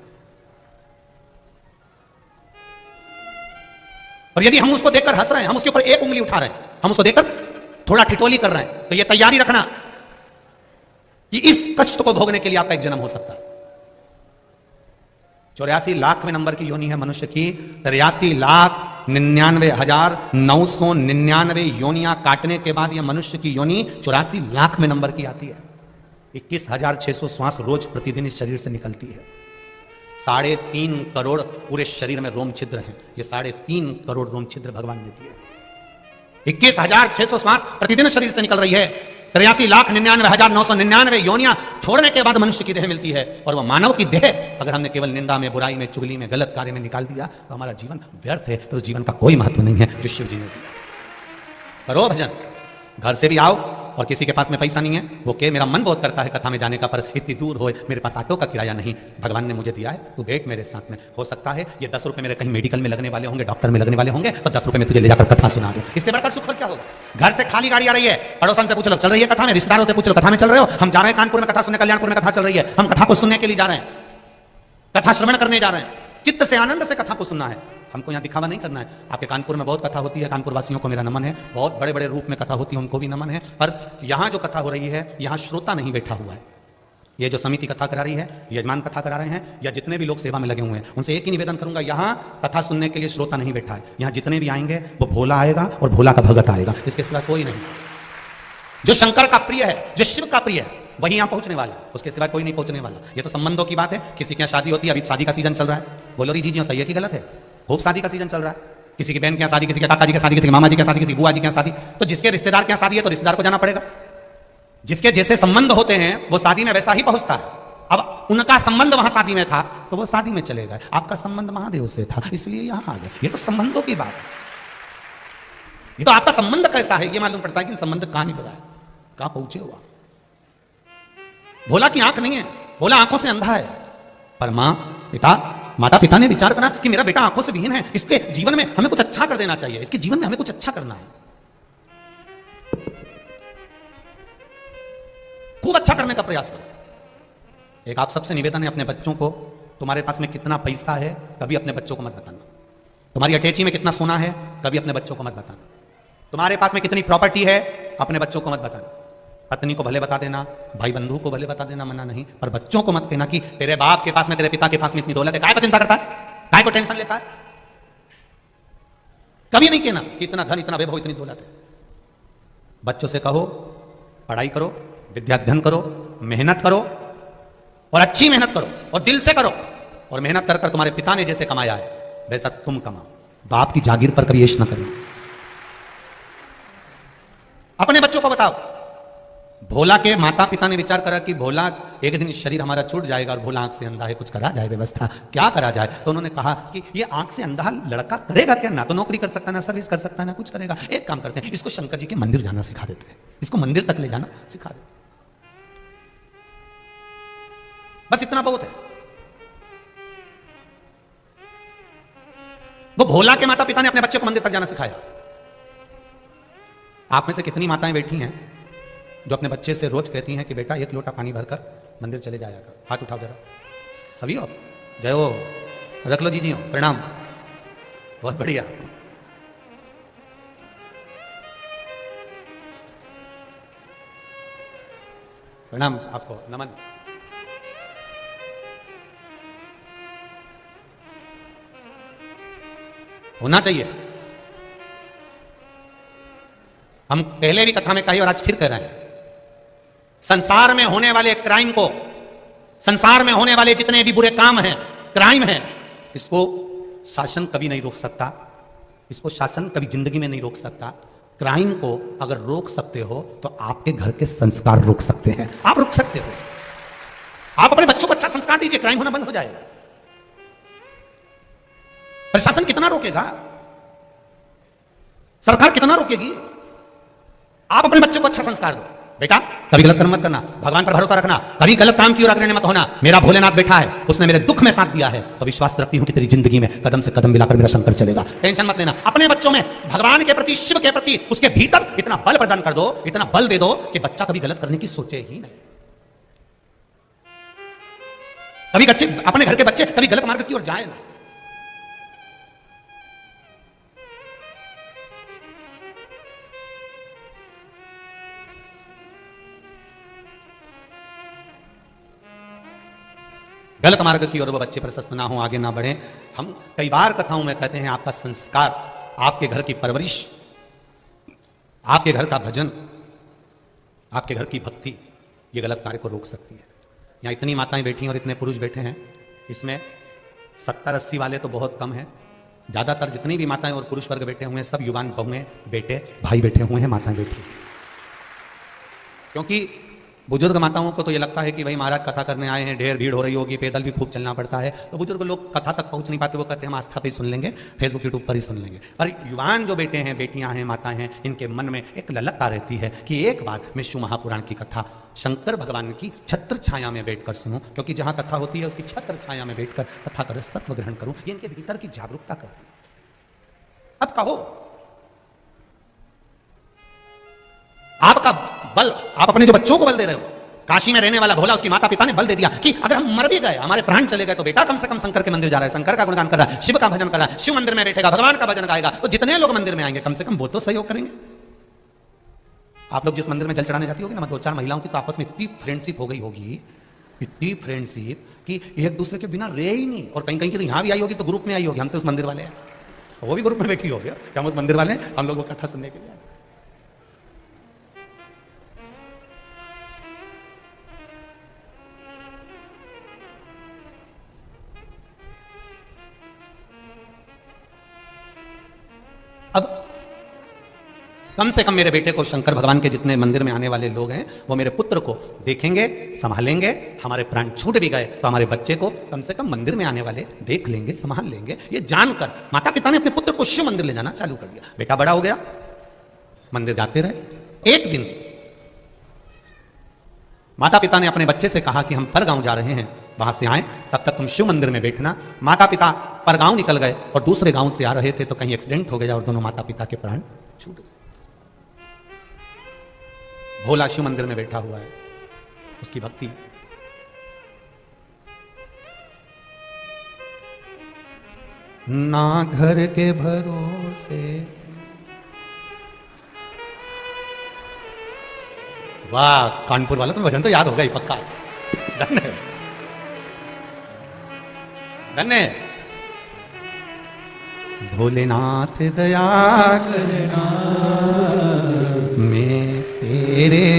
और यदि हम उसको देखकर हंस रहे हैं, हम उसके ऊपर एक उंगली उठा रहे हैं, हम उसको देखकर थोड़ा ठिठोली कर रहे हैं, तो यह तैयारी रखना कि इस कष्ट को भोगने के लिए आपका एक जन्म हो सकता है। 84 लाख नंबर की योनि है मनुष्य की। 83,99,999 योनियां काटने के बाद यह मनुष्य की योनि 84 लाख नंबर की आती है। 21,600 श्वास रोज प्रतिदिन इस शरीर से निकलती है। 3.5 करोड़ पूरे शरीर में रोम छिद्र हैं। ये 3.5 करोड़ रोम छिद्र भगवान ने दिए। 21,600 श्वास प्रतिदिन शरीर से निकल रही है। 83,99,999 योनियां छोड़ने के बाद मनुष्य की देह मिलती है। और वह मानव की देह अगर हमने केवल निंदा में, बुराई में, चुगली में, गलत कार्य में निकाल दिया तो हमारा जीवन व्यर्थ है। तो उस जीवन का कोई महत्व नहीं है जो शिव जी ने दिया। करो भजन, घर से भी आओ और किसी के पास में पैसा नहीं है, वो के मेरा मन बहुत करता है कथा में जाने का, पर इतनी दूर हो, मेरे पास ऑटो का किराया नहीं, भगवान ने मुझे दिया है, तू बैठ मेरे साथ में। हो सकता है ये 10 रुपए मेरे कहीं मेडिकल में लगने वाले होंगे, डॉक्टर में लगने वाले होंगे, तो 10 रुपए में तुझे ले जाकर कथा सुना दूं। इससे बढ़कर सुख क्या होगा? घर से खाली गाड़ी आ रही है, पड़ोसन से पूछ लो चल रही है कथा में, रिश्तेदारों से पूछ लो कथा में चल रहे हो। हम जा रहे हैं कानपुर में कथा सुनने, कल्याणपुर में कथा चल रही है, हम कथा को सुनने के लिए जा रहे हैं, कथा श्रवण करने जा रहे हैं, चित्त से आनंद से कथा को सुनना है। हमको यहाँ दिखावा नहीं करना है। आपके कानपुर में बहुत कथा होती है, कानपुर वासियों को मेरा नमन है, बहुत बड़े बड़े रूप में कथा होती है, उनको भी नमन है। पर यहाँ जो कथा हो रही है, यहाँ श्रोता नहीं बैठा हुआ है। ये जो समिति कथा करा रही है, यजमान कथा करा रहे हैं, या जितने भी लोग सेवा में लगे हुए हैं, उनसे एक ही निवेदन करूंगा, यहाँ कथा सुनने के लिए श्रोता नहीं बैठा है। यहाँ जितने भी आएंगे वो भोला आएगा और भोला का भगत आएगा, इसके सिवा कोई नहीं। जो शंकर का प्रिय है, जो शिव का प्रिय है, वही यहाँ पहुंचने वाला है, उसके सिवा कोई नहीं पहुंचने वाला। ये तो संबंधों की बात है। किसी के यहाँ शादी होती है, अभी शादी का सीजन चल रहा है, बोलो री जी सही है कि गलत है? खूब शादी का सीजन चल रहा है। किसी की बहन के यहाँ शादी, किसी के काका जी की शादी, किसी के मामा जी की शादी, किसी की बुआ जी की शादी। तो जिसके रिश्तेदार के यहाँ शादी है तो रिश्तेदार को जाना पड़ेगा। जिसके जैसे संबंध होते हैं वो शादी में वैसा ही पहुंचता है। अब उनका संबंध वहां शादी में था तो वो शादी में चले गए, आपका संबंध महादेव से था इसलिए यहां आ गए। ये तो संबंधों की बात है। ये तो आपका संबंध कैसा है ये मालूम पड़ता है कि संबंध कहां नहीं बुरा है, कहां पहुंचे हुआ। भोला की आंख नहीं है, भोला आंखों से अंधा है। पर माता पिता ने विचार करा कि मेरा बेटा आंखों से विहीन है, इसके जीवन में हमें कुछ अच्छा कर देना चाहिए, इसके जीवन में हमें कुछ अच्छा करना है। अच्छा करने का प्रयास करो। एक आप सबसे निवेदन है अपने बच्चों को, तुम्हारे पास में कितना पैसा है कभी अपने बच्चों को मत बताना। तुम्हारी अटैची में कितना सोना है कभी अपने बच्चों को मत बताना। तुम्हारे पास में कितनी प्रॉपर्टी है अपने बच्चों को मत बताना। पत्नी को भले बता देना, भाई बंधु को भले बता देना, मना नहीं, पर बच्चों को मत कहना कि तेरे बाप के पास में, तेरे पिता के पास में इतनी दौलत है। काय को चिंता करता है, काय को टेंशन लेता है? कभी नहीं कहना कि इतना धन, इतना वैभव, इतनी दौलत है। बच्चों से कहो पढ़ाई करो, विद्या अध्ययन करो, मेहनत करो और अच्छी मेहनत करो और दिल से करो, और मेहनत कर कर तुम्हारे पिता ने जैसे कमाया है वैसा तुम कमाओ। बाप की जागीर पर कभी ऐश ना करो। अपने बच्चों को बताओ। भोला के माता पिता ने विचार करा कि भोला एक दिन शरीर हमारा छूट जाएगा और भोला आंख से अंधा है, कुछ करा जाए व्यवस्था, क्या करा जाए? तो उन्होंने कहा कि ये आंख से अंधा लड़का करेगा क्या? ना तो नौकरी कर सकता, ना सर्विस कर सकता, ना कुछ करेगा। एक काम करते हैं, इसको शंकर जी के मंदिर जाना सिखा देते हैं, इसको मंदिर तक ले जाना सिखा देते हैं। बस इतना बहुत है। वो भोला के माता पिता ने अपने बच्चे को मंदिर तक जाना सिखाया। आप में से कितनी माताएं बैठी हैं जो अपने बच्चे से रोज कहती हैं कि बेटा एक लोटा पानी भरकर मंदिर चले जाया कर? हाथ उठाओ जरा। सभी हो? जय हो। रख लो जी हो, प्रणाम, बहुत बढ़िया। प्रणाम आपको, नमन। होना चाहिए। हम पहले भी कथा में कही और आज फिर कह रहे हैं, संसार में होने वाले क्राइम को, संसार में होने वाले जितने भी बुरे काम हैं, क्राइम हैं, इसको शासन कभी नहीं रोक सकता। इसको शासन कभी जिंदगी में नहीं रोक सकता। क्राइम को अगर रोक सकते हो तो आपके घर के संस्कार रोक सकते हैं। आप रोक सकते हो इसको। आप अपने बच्चों को अच्छा संस्कार दीजिए, क्राइम होना बंद हो जाएगा। प्रशासन कितना रोकेगा? सरकार कितना रोकेगी? आप अपने बच्चों को अच्छा संस्कार दो। बेटा कभी गलत कर्म मत करना, भगवान पर भरोसा रखना, कभी गलत काम की ओर अग्रणी मत होना। मेरा भोलेनाथ बैठा है, उसने मेरे दुख में साथ दिया है, तो विश्वास रखती हूं कि तेरी जिंदगी में कदम से कदम मिलाकर मेरा शंकर चलेगा। टेंशन मत लेना। अपने बच्चों में भगवान के प्रति, शिव के प्रति, उसके भीतर इतना बल प्रदान कर दो, इतना बल दे दो कि बच्चा कभी गलत करने की सोचे ही नहीं। कभी बच्चे, अपने घर के बच्चे कभी गलत मार्ग की ओर जाए ना। गलत मार्ग की ओर वो बच्चे प्रशस्त ना हो, आगे ना बढ़े। हम कई बार कथाओं में कहते हैं आपका संस्कार, आपके घर की परवरिश, आपके घर का भजन, आपके घर की भक्ति, ये गलत कार्य को रोक सकती है। यहाँ इतनी माताएं बैठी हैं और इतने पुरुष बैठे हैं, इसमें 70-80 वाले तो बहुत कम हैं। ज़्यादातर जितनी भी माताएं और पुरुष वर्ग बैठे हुए हैं सब युवान बहुएं, बेटे, भाई बैठे हुए हैं, माताएं बैठी। क्योंकि बुजुर्ग माताओं को तो ये लगता है कि भाई महाराज कथा करने आए हैं, ढेर भीड़ हो रही होगी, पैदल भी खूब चलना पड़ता है, तो बुजुर्ग लोग कथा तक पहुंच नहीं पाते। वो कहते हैं हम आस्था पे ही सुन लेंगे, फेसबुक यूट्यूब पर ही सुन लेंगे। पर युवान जो बेटे हैं, बेटियां हैं, माताएं हैं, इनके मन में एक ललकता रहती है कि एक बार मैं शिव महापुराण की कथा शंकर भगवान की छत्र छाया में बैठकर सुनूं, क्योंकि जहां कथा होती है उसकी छत्र छाया में बैठकर कथा का रस तत्व ग्रहण करूं। ये इनके भीतर की जागरूकता करती है। अब कहो, आपका बल, आप अपने जो बच्चों को बल दे रहे हो, काशी में रहने वाला भोला, उसकी माता पिता ने बल दे दिया कि अगर हम मर भी गए, हमारे प्राण चले गए, तो बेटा कम से कम शंकर के मंदिर जा रहा है, शंकर का गुणगान कर रहा है, शिव का भजन कर रहा है, शिव मंदिर में बैठेगा, भगवान का भजन गाएगा, तो जितने लोग मंदिर में आएंगे कम से कम वो तो सहयोग करेंगे। आप लोग जिस मंदिर में जल चढ़ाने जाती होगी ना, 2-4 महिलाओं की तो आपस में इतनी फ्रेंडशिप हो गई होगी, इतनी फ्रेंडशिप कि एक दूसरे के बिना रहे ही नहीं। और कहीं कहीं की तो यहाँ भी आई होगी, तो ग्रुप में आई होगी, हम तो उस मंदिर वाले हैं, वो भी ग्रुप में बैठी होगी, हम उस मंदिर वाले हैं, हम लोग वो कथा सुनने के लिए। अब कम से कम मेरे बेटे को, शंकर भगवान के जितने मंदिर में आने वाले लोग हैं, वो मेरे पुत्र को देखेंगे, संभालेंगे। हमारे प्राण छूट भी गए तो हमारे बच्चे को कम से कम मंदिर में आने वाले देख लेंगे, संभाल लेंगे। ये जानकर माता पिता ने अपने पुत्र को शिव मंदिर ले जाना चालू कर दिया। बेटा बड़ा हो गया, मंदिर जाते रहे। एक दिन माता पिता ने अपने बच्चे से कहा कि हम परगांव जा रहे हैं, वहां से आए तब तक तुम शिव मंदिर में बैठना। माता पिता परगांव निकल गए और दूसरे गांव से आ रहे थे, तो कहीं एक्सीडेंट हो गया और दोनों माता पिता के प्राण छूट गए। भोला शिव मंदिर में बैठा हुआ है, उसकी भक्ति। ना घर के भरोसे, वाह कानपुर वाला तो भजन तो याद होगा ही पक्का। धन्य धन्य। भोलेनाथ दया करना, मैं तेरे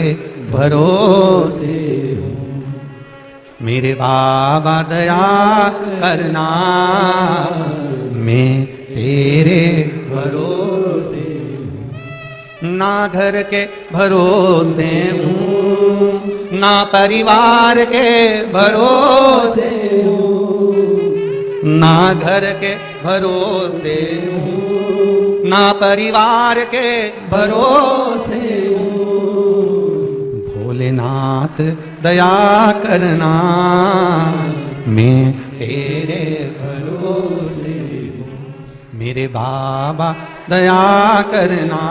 भरोसे हूँ। मेरे बाबा दया करना, मैं तेरे भरोसे हूँ। ना घर के भरोसे हूँ, ना परिवार के भरोसे हूँ। ना घर के भरोसे हूँ, ना परिवार के भरोसे हूँ। भोलेनाथ दया करना, मैं तेरे भरोसे हूँ। मेरे बाबा दया करना,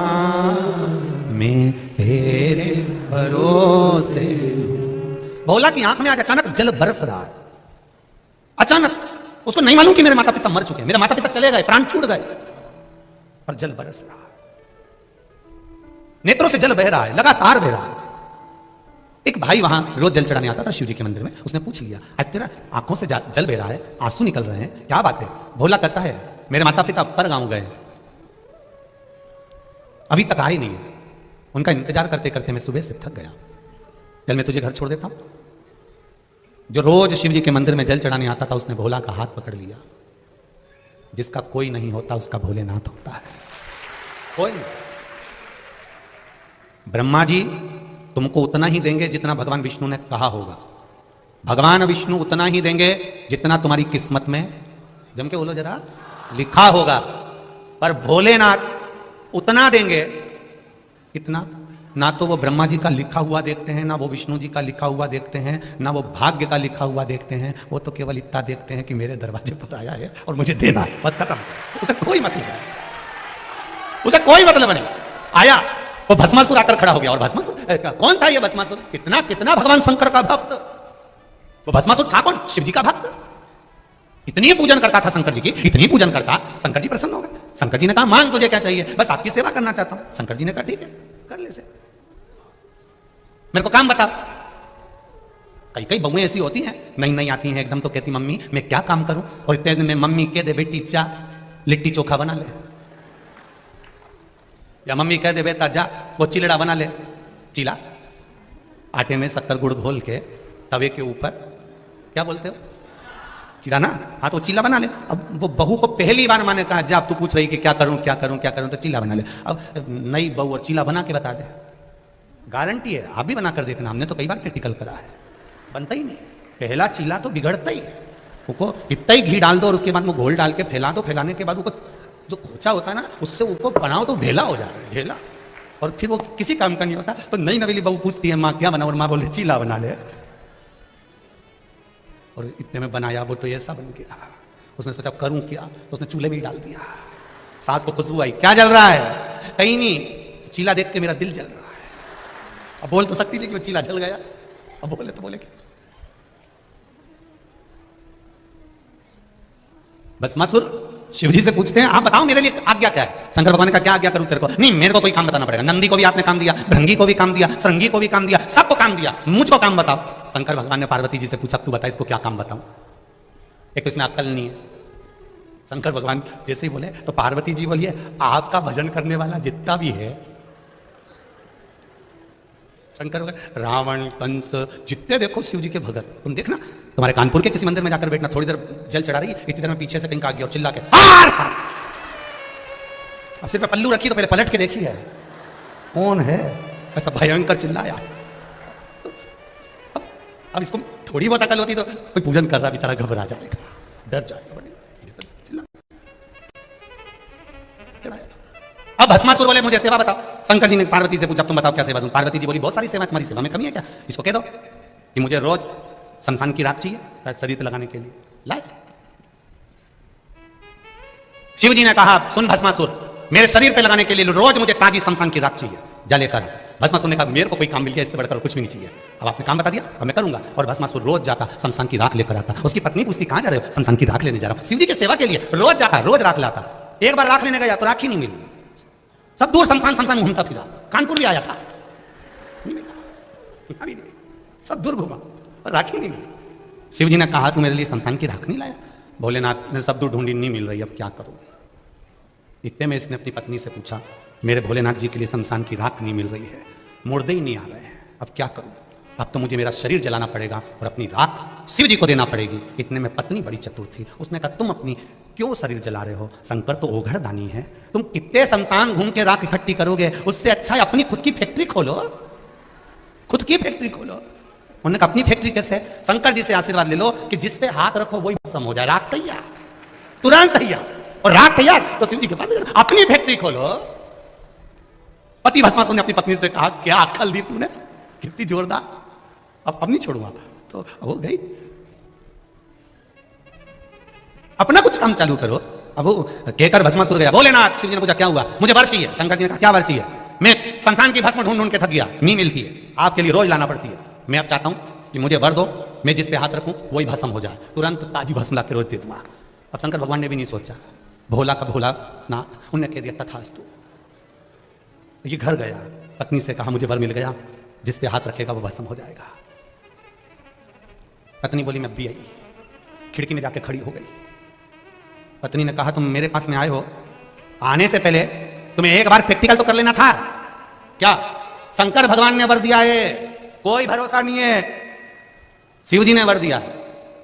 मैं तेरे भरोसे हूँ। भोला की आंख में आज अचानक जल बरस रहा है। अचानक उसको नहीं मालूम कि मेरे माता पिता मर चुके हैं, मेरे माता पिता चले गए, प्राण छूट गए, पर जल बरस रहा है। नेत्रों से जल बह रहा है, लगातार बह रहा है। एक भाई वहां रोज जल चढ़ाने आता था शिव जी के मंदिर में। उसने पूछ लिया, आज तेरा आंखों से जल बह रहा है, आंसू निकल रहे हैं, क्या बात है? भोला कहता है, मेरे माता पिता पर गांव गए, अभी तक आए नहीं है। उनका इंतजार करते करते मैं सुबह से थक गया। चल मैं तुझे घर छोड़ देता हूं। जो रोज शिव जी के मंदिर में जल चढ़ाने आता था, उसने भोला का हाथ पकड़ लिया। जिसका कोई नहीं होता उसका भोलेनाथ होता है। कोई नहीं। ब्रह्मा जी तुमको उतना ही देंगे जितना भगवान विष्णु ने कहा होगा। भगवान विष्णु उतना ही देंगे जितना तुम्हारी किस्मत में, जम के बोलो जरा, लिखा होगा। पर भोलेनाथ उतना देंगे इतना, ना तो वो ब्रह्मा जी का लिखा हुआ देखते हैं, ना वो विष्णु जी का लिखा हुआ देखते हैं, ना वो भाग्य का लिखा हुआ देखते हैं। वो तो केवल इतना देखते हैं कि मेरे दरवाजे पर आया है और मुझे देना है, बस खत्म। उसे कोई मतलब नहीं, उसे कोई मतलब नहीं। आया, वो भस्मासुर आकर खड़ा हो गया। और भस्मासुर कौन था? ये भस्मासुर कितना कितना भगवान शंकर का भक्त। वो भस्मासुर था कौन? शिव जी का भक्त। इतनी पूजन करता था शंकर जी की, इतनी पूजन करता, शंकर जी प्रसन्न हो गए। शंकर जी ने कहा, मांग तुझे क्या चाहिए? बस आपकी सेवा करना चाहता हूं। शंकर जी ने कहा, ठीक है कर ले सेवा, मेरे को काम बता। कई कई बहुएं ऐसी होती हैं, नहीं नहीं आती हैं एकदम, तो कहती मम्मी मैं क्या काम करूं? और इतने दिन में मम्मी कह दे बेटी जा लिट्टी चोखा बना ले, या मम्मी कह दे बेटा जा वो चिलड़ा बना ले। चिला, आटे में शक्कर गुड़ घोल के तवे के ऊपर, क्या बोलते हो? चिला ना? हाँ, तो चिल्ला बना ले। अब वो बहू को पहली बार माने कहा, जा अब तू पूछ रही कि क्या करूं क्या करूं क्या करूं, तो चिल्ला बना ले। अब नई बहू और चिल्ला बना के बता दे, गारंटी है। आप भी बना कर देखना, हमने तो कई बार प्रैक्टिकल करा है, बनता ही नहीं। पहला चिल्ला तो बिगड़ता ही है। उसको इतना ही घी डाल दो और उसके बाद वो घोल डाल के फैला दो। फैलाने के बाद उसको जो खोचा होता है ना, उससे उसको बनाओ तो ढेला हो जाए, ढेला। और फिर वो किसी काम का नहीं होता। तो नई नवेली बहू पूछती है, माँ क्या बनाओ? और माँ बोले चिल्ला बना ले। और इतने में बनाया वो तो ऐसा बन गया। उसने सोचा करूं क्या, तो उसने चूल्हे में ही डाल दिया। सास को खुशबू आई, क्या जल रहा है? कहीं नहीं, चीला देख के मेरा दिल जल रहा है। अब बोल तो सकती थी कि वो चीला जल गया। अब बोले तो बोले क्या? भस्मासुर शिवजी से पूछते हैं, आप बताओ मेरे लिए आज्ञा क्या है? शंकर भगवान का क्या आज्ञा करूं तेरे को? नहीं, मेरे को कोई काम बताना पड़ेगा। नंदी को भी आपने काम दिया, भृंगी को भी काम दिया, सरंगी को भी काम दिया, सबको काम दिया, मुझको काम बताओ। शंकर भगवान ने पार्वती जी से पूछा, तू बता इसको क्या काम बताऊं? एक तो इसमें अक्ल नहीं है। शंकर भगवान जैसे ही बोले तो पार्वती जी बोलिए, आपका भजन करने वाला जितना भी है, शंकर भगवान, रावण, कंस, जितने देखो शिव जी के भगत, तुम देखना तुम्हारे कानपुर के किसी मंदिर में जाकर बैठना, थोड़ी देर जल चढ़ा रही, इतनी देर में पीछे से कहीं का आ गया और चिल्ला के हार हार। अब सिर पे पल्लू रखी तो पहले पलट के देखी है कौन है, ऐसा भयंकर चिल्लाया। अब इसको थोड़ी बहुत अकल होती तो कोई पूजन कर रहा बेचारा घबरा जाएगा, डर जाएगा। अब भस्मासुर बोले, मुझे सेवा बताओ। शंकर जी ने पार्वती से पूछा, तुम बताओ क्या सेवा दूं? पार्वती जी बोली, बहुत सारी सेवा, तुम्हारी सेवा में कमी है क्या? इसको कह दो कि मुझे रोज शमशान की राख चाहिए शरीर पे लगाने के लिए, लाए। शिव जी ने कहा, सुन भस्मासुर, मेरे शरीर पे लगाने के लिए रोज मुझे ताजी शमशान की राख चाहिए, जा लेकर। भस्मासुर ने कहा मेरे को कोई काम मिल गया, इससे बढ़कर कुछ भी नहीं चाहिए। अब आपने काम बता दिया, अब मैं करूंगा। और भस्मासुर रोज जाता, शमशान की राख लेकर आता। उसकी पत्नी पूछती कहां जा रहे हो? शमशान की राख लेने जा रहा हूं, शिव जी की सेवा के लिए। रोज जाता, रोज राख लाता। एक बार राख लेने गया तो राख ही नहीं मिली। सब दूर शमशान शमशान घूमता फिरा, कानपुर भी आया था, नहीं मिला, अभी नहीं, सब दूर घूमा, राखी नहीं मिली। शिव जी ने कहा तू मेरे लिए शमशान की राख नहीं लाया? भोलेनाथ ने सब दूर ढूंढी, नहीं मिल रही, अब क्या करूं? इतने में इसने अपनी पत्नी से पूछा मेरे भोलेनाथ जी के लिए शमशान की राख नहीं मिल रही है, मुर्दे ही नहीं आ रहे हैं, अब क्या करूं? अब तो मुझे मेरा शरीर जलाना पड़ेगा और अपनी राख शिव जी को देना पड़ेगी। इतने में पत्नी बड़ी चतुर थी, उसने कहा तुम अपनी क्यों शरीर जला रहे हो? शंकर तो ओघड़ दानी है, तुम कितने शमशान घूम के राख इकट्ठी करोगे? उससे अच्छा है अपनी खुद की फैक्ट्री खोलो, खुद की फैक्ट्री खोलो। उन्होंने कहा अपनी फैक्ट्री कैसे? शंकर जी से आशीर्वाद ले लो कि जिस पे हाथ रखो वही भस्म हो जाए, राख तैयार, तुरंत तैयार। और राख तैयार तो शिव जी के पास अपनी फैक्ट्री खोलो। पति भस्मासुर ने अपनी पत्नी से कहा क्या अक्ल दी तूने, कितनी जोरदार, अब नहीं छोड़ूंगा। तो हो गई, अपना कुछ काम चालू करो। अब वो कहकर भस्मासुर गया। भोलेनाथ, शिव जी ने पूछा क्या हुआ? मुझे वर चाहिए। शंकर जी ने कहा क्या वर चाहिए? मैं शमशान की भस्म ढूंढ ढूंढ के थक गया, नहीं मिलती है, आपके लिए रोज लाना पड़ती है। मैं अब चाहता हूं कि मुझे वर दो, मैं जिस पे हाथ रखूं वही भस्म हो जाए, तुरंत ताजी भस्म ला के रोज दे दूंगा। अब शंकर भगवान ने भी नहीं सोचा, भोला का भोला नाथ, उन्होंने कह दिया तथास्तु। ये घर गया, पत्नी से कहा मुझे वर मिल गया, जिस पे हाथ रखेगा वो भस्म हो जाएगा। पत्नी बोली मैं भी आई, खिड़की में जाके खड़ी हो गई। पत्नी ने कहा तुम मेरे पास में आए हो, आने से पहले तुम्हें एक बार प्रैक्टिकल तो कर लेना था। क्या? शंकर भगवान ने वर दिया है, कोई भरोसा नहीं है। शिव जी ने वर दिया है,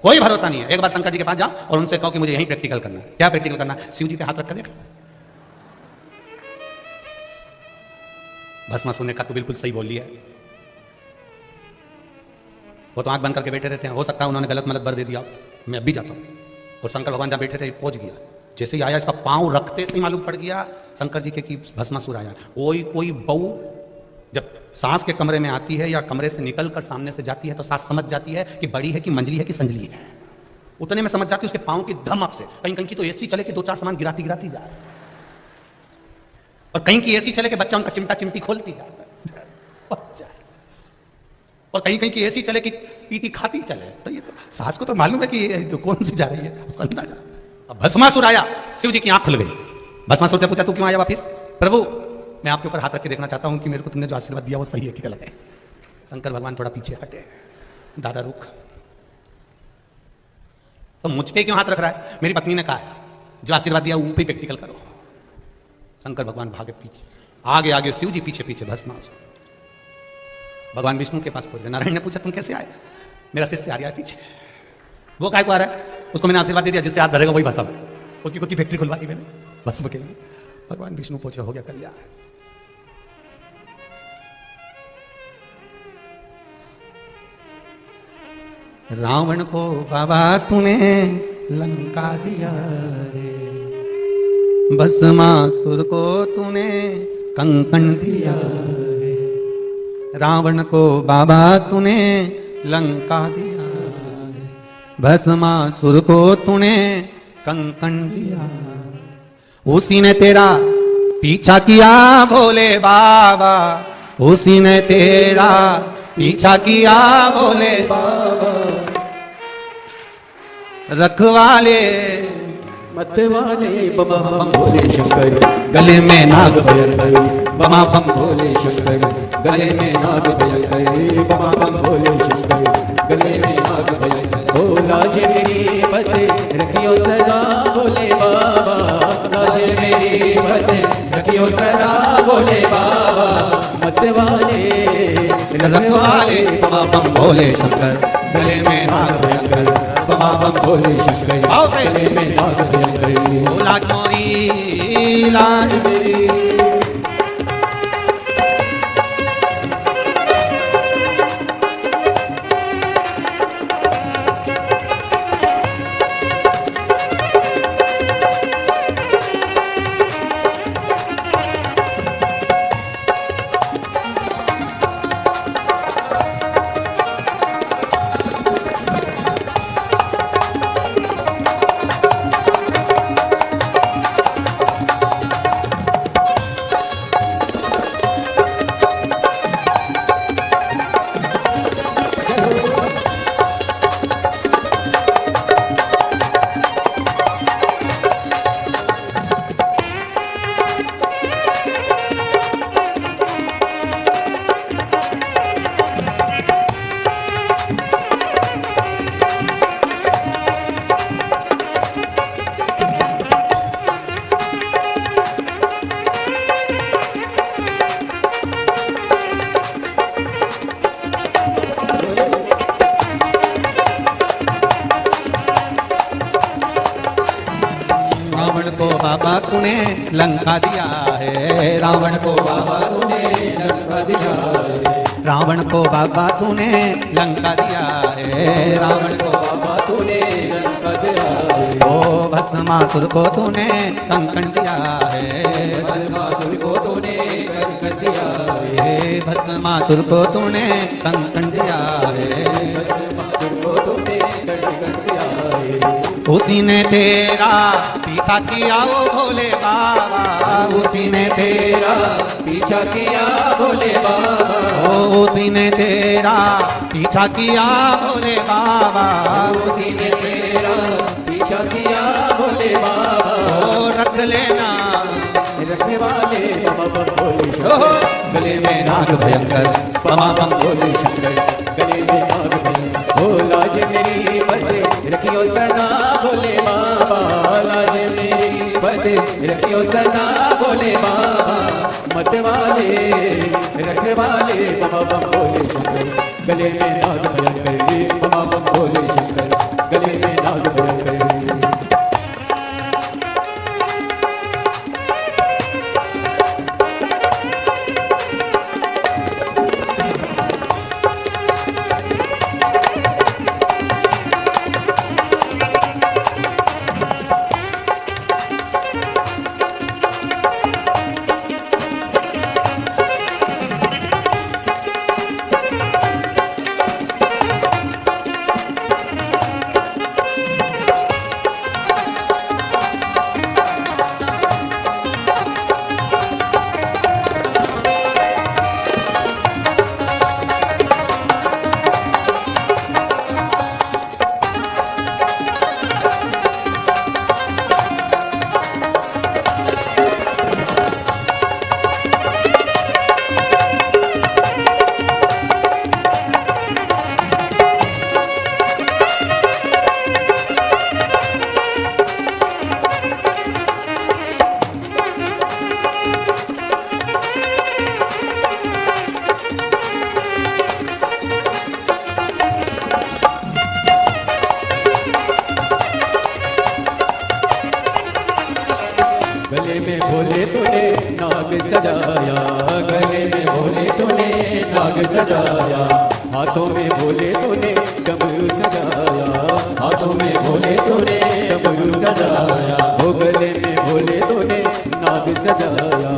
कोई भरोसा नहीं है। एक बार शंकर जी के पास जाओ और उनसे कहो कि मुझे यही प्रैक्टिकल करना है। क्या प्रैक्टिकल करना? शिव जी पे हाथ रख कर देखो। भस्मासुर ने कहा तो बिल्कुल सही बोली है, वो तो आंख बंद करके बैठे रहते हैं, हो सकता है उन्होंने गलत मलत वर दे दिया, मैं अब भी जाता हूं। और शंकर भगवान जहां बैठे थे पहुंच गया, जैसे ही आया इसका पांव रखते से ही मालूम पड़ गया शंकर जी के कि भस्मासुर आया। कोई बहू जब सांस के कमरे में आती है या कमरे से निकलकर सामने से जाती है तो सास समझ जाती है कि बड़ी है कि मंजली है कि संजली है, उतने में समझ जाती है उसके पांव की धमक से। कहीं कहीं की तो ऐसी चले कि दो चार सामान गिराती गिराती जाए, और कहीं की ऐसी चले कि बच्चा उनका चिमटा चिमटी खोलती जाए, और कहीं कहीं की ऐसी चले कि पीती खाती चले। तो ये तो सास को तो मालूम है कि ये तो कौन सी जा रही है, उसको अंदाजा। अब भस्मासुर आया, शिव जी की आंख खुल गई। भस्मासुर से पूछा तू क्यों आया वापिस? प्रभु मैं आपके ऊपर हाथ रख के देखना चाहता हूं कि मेरे को तुमने जो आशीर्वाद दिया वो सही है कि गलत है। शंकर भगवान थोड़ा पीछे हटे, दादा रुक, तो मुझ पे क्यों हाथ रख रहा है? मेरी पत्नी ने कहा है जो आशीर्वाद दिया वो पे प्रैक्टिकल करो। शंकर भगवान भागे पीछे, आगे आगे शिव जी पीछे पीछे भस्मासुर। भगवान विष्णु के पास पहुंच गए। नारायण ने पूछा तुम कैसे आए? मेरा शिष्य आ रहा है पीछे। वो काय को आ रहा है? उसको मैंने आशीर्वाद दे दिया, जिसके हाथ धरेगा वही भस्म, उसकी खुद की फैक्ट्री खुलवा दी मैंने भस्म के लिए। भगवान विष्णु पहुंचे, हो गया कल्याण। रावण को बाबा तूने लंका दिया रे, भस्मासुर को तूने कंकण दिया रे। रावण को बाबा तूने लंका दिया रे, भस्मासुर को तूने कंकण दिया। उसी ने तेरा पीछा किया भोले बाबा, उसी ने तेरा पीछा किया भोले बाबा। रखवाले मतवाले बम बम भोले शंकर, गले में नाग भयंकर बम बम भोले शंकर, गले में नाग भयंकर बम बम भोले शंकर, गले में नाग भयंकर। ओ लाजे मेरी पत रखियो सदा भोले बाबा, लाजे मेरी पत रखियो सदा भोले बाबा। मतवाले रखवाले बम बम भोले शंकर, गले में नाग भयंकर बम बम भोले शंकर, आओ से गले में नाग भयंकर। लाज मोरी लाज मेरी। रावण को बाबा तूने लंका दिया है, रावण को बाबा तूने लंका दिया है, रावण को बाबा तूने लंका दिया है, रावण को बाबा तूने लंका दिया है। ओ भस्मासुर को तूने कंकण दिया है, भस्मासुर को तूने कंकण दिया है, भस्मासुर को तूने कंकण दिया है, भस्मासुर को तूने कंकण दिया है। उसी ने तेरा पीछा किया ओ भोले बाबा, उसी ने तेरा पीछा किया भोले बाबा, ओ उसी ने तेरा पीछा किया भोले बाबा, उसी ने तेरा पीछा किया भोले बाबा। ओ रख लेना रखने वाले बाबा भोले शंकर, ओहो, गले में नाग भयंकर बाबा बम भोले शंकर, गले में नाग भयंकर। ओ लाज मेरी बद रखियो सदा भोले बाबा, लाज मेरी बद रखियो सदा भोले बाबा। मत वाले रखने वाले बाबा बम भोले शंकर, गले में नाग भयंकर बाबा बम भोले शंकर, गले में नाग भयंकर। गले में भोले तूने नाग सजाया, गले में भोले तूने नाग सजाया, हाथों में भोले तूने डमरू सजाया, हाथों में भोले तूने डमरू सजाया। ओ गले में भोले तूने नाग सजाया,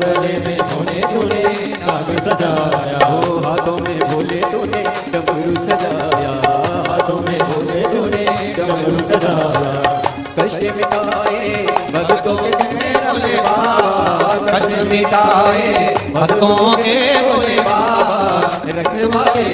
गले में भोले तूने नाग सजाया। ओ हाथों में भोले तूने डमरू सजाया, हाथों में भोले तूने डमरू सजाया। कष्ट मिटाए भक्तों के भोले बाबा, कष्ट मिटाए भक्तों के भोले बाबा, रखने वाले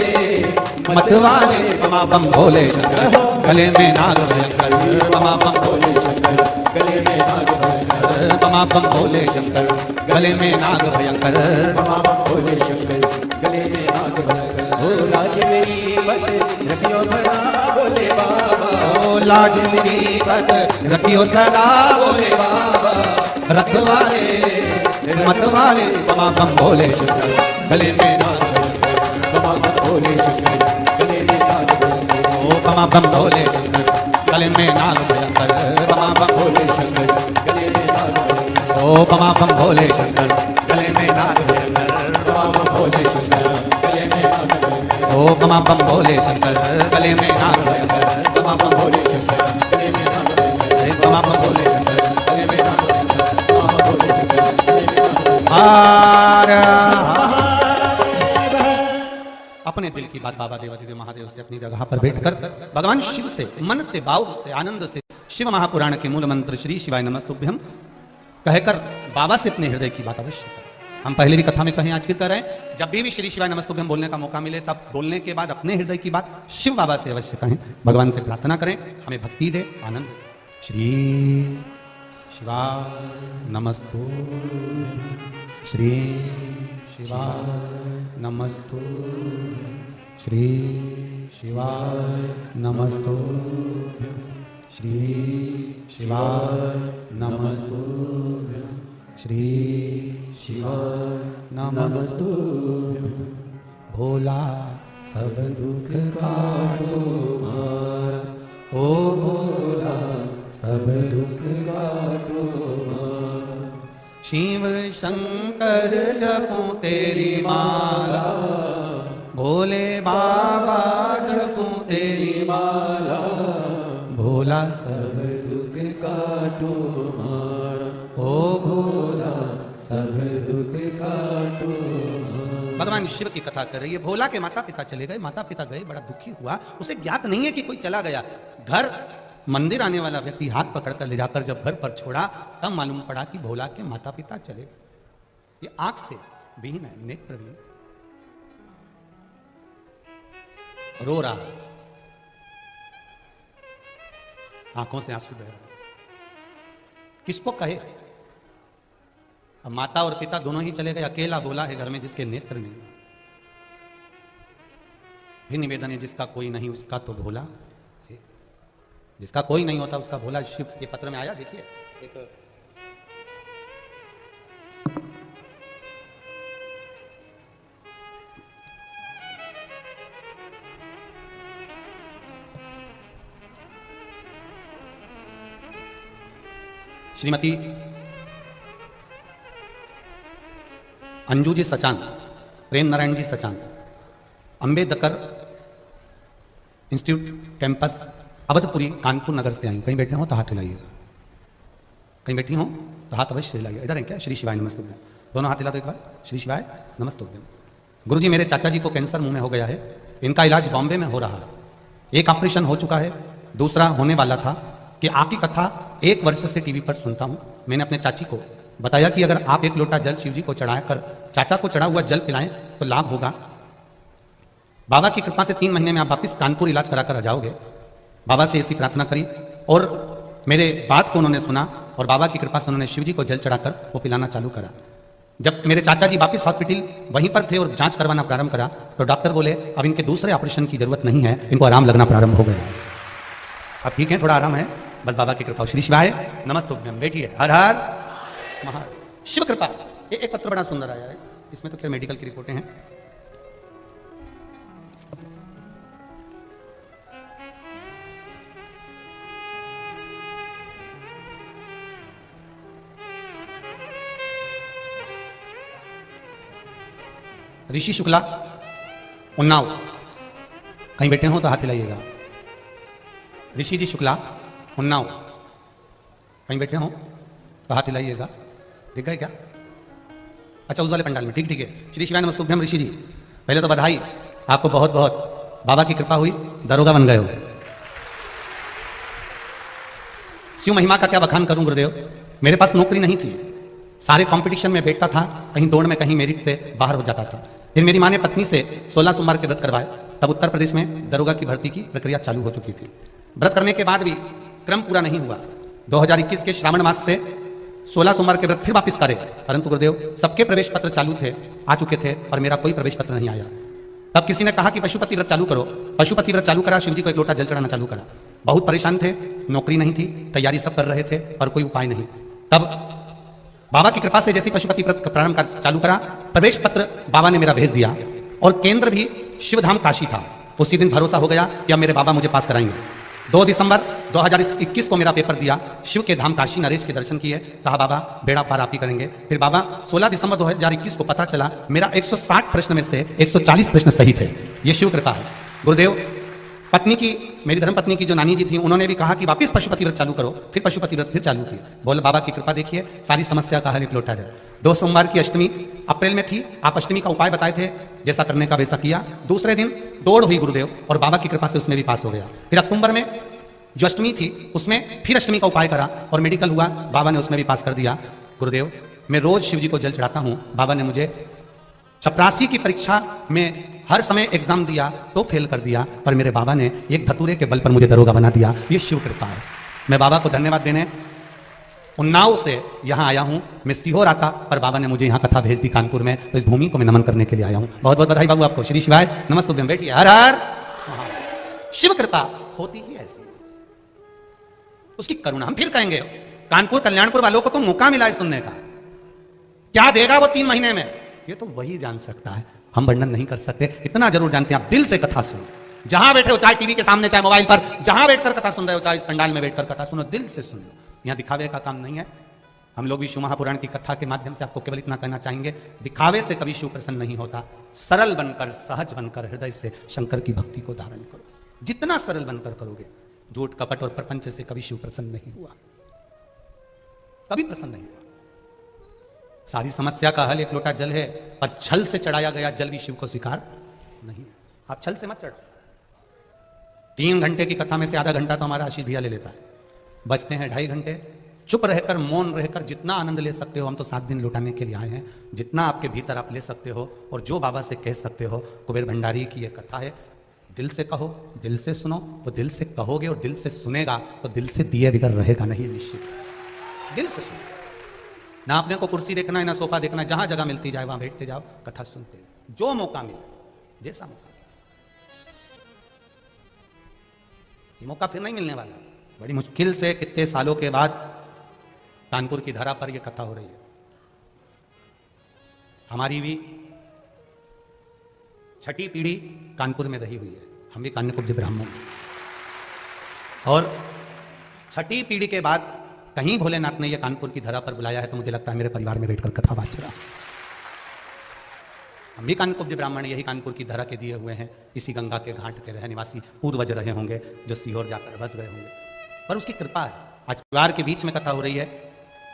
मत वाले बाबा बम भोले शंकर, गले में नाग भयंकर बाबा बम भोले शंकर, गले में नाग भयंकर बाबा बम भोले शंकर, गले में नाग भयंकर बाबा भोले शंकर, गले में नाग भयंकर। ओ लाज मेरी बद रखियो सदा भोले बाबा, ओ लाज मेरी बद रखियो सदा भोले बाबा, रखवाले मतवाले बाबा बम भोले शंकर, गले में नाग भयंकर बाबा भोले शंकर, गले में नाग भयंकर। ओ बाबा बम भोले शंकर, गले में नाग भयंकर बाबा बम भोले शंकर, गले में नाग भयंकर। ओ बाबा बम भोले शंकर, गले में नाग भयंकर बाबा भोले शंकर, गले में नाग भयंकर। ओ बाबा बम भोले शंकर, गले में नाग भयंकर बाबा बम भोले शंकर, गले में नाग भयंकर बाबा बम भोले शंकर, गले में नाग भयंकर बाबा भोले शंकर, गले में नाग भयंकर। हार अपने दिल की बात बाबा देवादिदेव महादेव से अपनी जगह पर बैठकर भगवान शिव से मन से भाव से आनंद से शिव महापुराण के मूल मंत्र श्री शिवाय नमस्तुभ्यम कहकर बाबा से अपने हृदय की बात अवश्य करें। हम पहले भी कथा में कहीं आज कर रहे हैं, जब भी श्री शिवाय नमस्तुभ्यम बोलने का मौका मिले तब बोलने के बाद अपने हृदय की बात शिव बाबा से अवश्य कहें, भगवान से प्रार्थना करें, हमें भक्ति दे, आनंद दे। श्री शिवाय नमस्तु, श्री शिवाय नमस्तु, श्री शिवाय नमस्तु, श्री शिवाय नमस्तु, श्री शिवाय नमस्तु। भोला सब दुख काटो हमारा, ओ भोला सब दुख काटो शिव शंकर जपूं तेरी माला, भोले बाबा जपूं तेरी माला, भोला सब दुख काटो मारा, ओ भोला सब दुख काटो मारा। भगवान शिव की कथा कर रही है। भोला के माता पिता चले गए, माता पिता गए, बड़ा दुखी हुआ। उसे ज्ञात नहीं है कि कोई चला गया। घर मंदिर आने वाला व्यक्ति हाथ पकड़कर ले जाकर जब घर पर छोड़ा, तब मालूम पड़ा कि भोला के माता पिता चले गए। ये आंख से विहीन है, नेत्रविहीन, रो रहा है, आंखों से आंसू बह रहा है। किसको कहे? अब माता और पिता दोनों ही चले गए, अकेला भोला है घर में जिसके नेत्र नहीं है। फिर निवेदन है, जिसका कोई नहीं उसका तो भोला है। जिसका कोई नहीं होता उसका भोला शिव। ये पत्र में आया, देखिए एक श्रीमती अंजू जी सचान, प्रेम नारायण जी सचान, अंबेडकर इंस्टीट्यूट कैंपस अवधपुरी कानपुर नगर से आई। कहीं बैठे हो तो हाथ हिलाइएगा, कहीं बैठी हो तो हाथ अवश्य हिलाइए। इधर है क्या? श्री शिवाय नमस्तुभ्यम, दोनों हाथ हिला दो एक बार। श्री शिवाय नमस्तुभ्यम। गुरुजी, मेरे चाचा जी को कैंसर मुंह में हो गया है, इनका इलाज बॉम्बे में हो रहा है। एक ऑपरेशन हो चुका है, दूसरा होने वाला था। कि आपकी कथा 1 वर्ष से टीवी पर सुनता हूं। मैंने अपने चाची को बताया कि अगर आप 1 लोटा जल शिव जी को चढ़ाकर चाचा को चढ़ा हुआ जल पिलाएं तो लाभ होगा। बाबा की कृपा से 3 महीने में आप वापिस कानपुर इलाज कराकर आ जाओगे। बाबा से ऐसी प्रार्थना करी और मेरे बात को उन्होंने सुना और बाबा की कृपा से उन्होंने शिव जी को जल चढ़ाकर वो पिलाना चालू करा। जब मेरे चाचा जी वापिस हॉस्पिटल वहीं पर थे और जांच करवाना प्रारंभ करा तो डॉक्टर बोले अब इनके दूसरे ऑपरेशन की जरूरत नहीं है, इनको आराम लगना प्रारंभ हो गया। अब ठीक है, थोड़ा आराम है, बस बाबा की कृपा। श्री शिवाय नमस्तुभ्यम। बैठिए। हर हर महा शिव कृपा। एक पत्र बड़ा सुंदर आया है, इसमें तो क्या मेडिकल की रिपोर्टें हैं। ऋषि शुक्ला, उन्नाव, कहीं बैठे हो तो हाथ हिलाइएगा। ऋषि जी शुक्ला, उन्नाव, कहीं बैठे हो तो हाथ हिलाइएगा। दिख गए क्या? अच्छा, उस वाले पंडाल में। ठीक ठीक है। श्री शिवाय नमस्तुभ्यम। ऋषि जी, पहले तो बधाई, आपको बहुत बहुत बाबा की कृपा हुई, दरोगा बन गए हो। शिव महिमा का क्या बखान करूं गुरुदेव। मेरे पास नौकरी नहीं थी, सारे कंपटीशन में बैठता था, कहीं दौड़ में कहीं मेरिट से बाहर हो जाता था। फिर मेरी माँ ने पत्नी से 16 सोमवार के व्रत करवाए, तब उत्तर प्रदेश में दरोगा की भर्ती की प्रक्रिया चालू हो चुकी थी। व्रत करने के बाद भी क्रम पूरा नहीं हुआ। 2021 के श्रावण मास से 16 सोमवार के व्रत फिर वापस करे, परंतु गुरुदेव सबके प्रवेश पत्र चालू थे, आ चुके थे, और मेरा कोई प्रवेश पत्र नहीं आया। तब किसी ने कहा कि पशुपति व्रत चालू करो। पशुपति व्रत चालू करा, शिव जी को 1 लोटा जल चढ़ाना चालू करा। बहुत परेशान थे, नौकरी नहीं थी, तैयारी सब कर रहे थे, पर कोई उपाय नहीं। तब बाबा की कृपा से जैसे पशुपति व्रत का प्रारंभ कर चालू करा, प्रवेश पत्र बाबा ने मेरा भेज दिया और केंद्र भी शिवधाम काशी था। उसी दिन भरोसा हो गया कि अब मेरे बाबा मुझे पास कराएंगे। 2 दिसंबर 2021 को मेरा पेपर दिया, शिव के धाम काशी नरेश के दर्शन किए, कहा बाबा बेड़ा पार आप ही करेंगे। फिर बाबा 16 दिसंबर 2021 को पता चला मेरा 160 प्रश्न में से 140 प्रश्न सही थे। ये शिव कृपा है गुरुदेव। पत्नी की, मेरी धर्मपत्नी की जो नानी जी थी, उन्होंने भी कहा कि वापस पशुपति व्रत चालू करो। फिर पशुपति व्रत फिर चालू किया। बोले बाबा की कृपा देखिए, सारी समस्या का हल 1 लोटा जल। 2 सोमवार की अष्टमी अप्रैल में थी, आप अष्टमी का उपाय बताए थे, जैसा करने का वैसा किया। दूसरे दिन दौड़ हुई गुरुदेव, और बाबा की कृपा से उसमें भी पास हो गया। फिर अक्टूबर में जो अष्टमी थी उसमें फिर अष्टमी का उपाय करा और मेडिकल हुआ, बाबा ने उसमें भी पास कर दिया। गुरुदेव, मैं रोज शिव जी को जल चढ़ाता हूँ। बाबा ने मुझे चपरासी की परीक्षा में हर समय एग्जाम दिया तो फेल कर दिया, पर मेरे बाबा ने एक धतूरे के बल पर मुझे दरोगा बना दिया। ये शिव कृपा है। मैं बाबा को धन्यवाद देने उन्नाव से यहाँ आया हूँ। मैं सीहोर आता, पर बाबा ने मुझे यहाँ कथा भेज दी कानपुर में, तो इस भूमि को मैं नमन करने के लिए आया हूँ। बहुत बहुत बधाई बाबू आपको। श्री शिवाय नमस्तुभ्यम। बैठिए। हर हर शिव कृपा होती ही ऐसी, उसकी करुणा। हम फिर कहेंगे, कानपुर कल्याणपुर वालों को तो मौका मिला है सुनने का, क्या देगा वो 3 महीने में, ये तो वही जान सकता है, हम वर्णन नहीं कर सकते। इतना जरूर जानते हैं, आप दिल से कथा सुनो। जहां बैठे हो, चाहे टीवी के सामने, चाहे मोबाइल पर, जहां बैठकर कथा सुन रहे हो, चाहे इस पंडाल में बैठकर कथा सुनो, दिल से सुनो। यहां दिखावे का काम नहीं है। हम लोग भी शिव महापुराण की कथा के माध्यम से आपको केवल इतना कहना चाहेंगे, दिखावे से कभी शिव प्रसन्न नहीं होता। सरल बनकर, सहज बनकर, हृदय से शंकर की भक्ति को धारण करो। जितना सरल बनकर करोगे, झूठ कपट और प्रपंच से कभी शिव प्रसन्न नहीं हुआ, कभी प्रसन्न नहीं हुआ। सारी समस्या का हल एक लोटा जल है, पर छल से चढ़ाया गया जल भी शिव को स्वीकार नहीं है। आप छल से मत चढ़ो। 3 घंटे की कथा में से आधा घंटा तो हमारा आशीष भैया ले लेता है, बचते हैं 2.5 घंटे। चुप रहकर, मौन रहकर जितना आनंद ले सकते हो, हम तो 7 दिन लुटाने के लिए आए हैं, जितना आपके भीतर आप ले सकते हो और जो बाबा से कह सकते हो। कुबेर भंडारी की यह कथा है, दिल से कहो, दिल से सुनो। वो दिल से कहोगे और दिल से सुनेगा तो दिल से दिए बिगर रहेगा नहीं, निश्चित। दिल से सुनो, ना अपने को कुर्सी देखना है, ना सोफा देखना है, जहां जगह मिलती जाए वहां बैठते जाओ, कथा सुनते जाओ, जो मौका मिले, जैसा मौका। ये मौका फिर नहीं मिलने वाला। बड़ी मुश्किल से कितने सालों के बाद कानपुर की धरा पर यह कथा हो रही है। हमारी भी 6ठी पीढ़ी कानपुर में रही हुई है, हम भी कान्यकुब्ज ब्राह्मण। और 6ठी पीढ़ी के बाद कहीं भोलेनाथ ने यह कानपुर की धरा पर बुलाया है, तो मुझे लगता है मेरे परिवार में बैठकर कथा बात रहा। हम भी कान्यकुब्ज ब्राह्मण, यही कानपुर की धरा के दिए हुए हैं। इसी गंगा के घाट के रह निवासी पूर्वज रहे होंगे, जो सीहोर जाकर बस गए होंगे, पर उसकी कृपा है। आज परिवार के बीच में कथा हो रही है,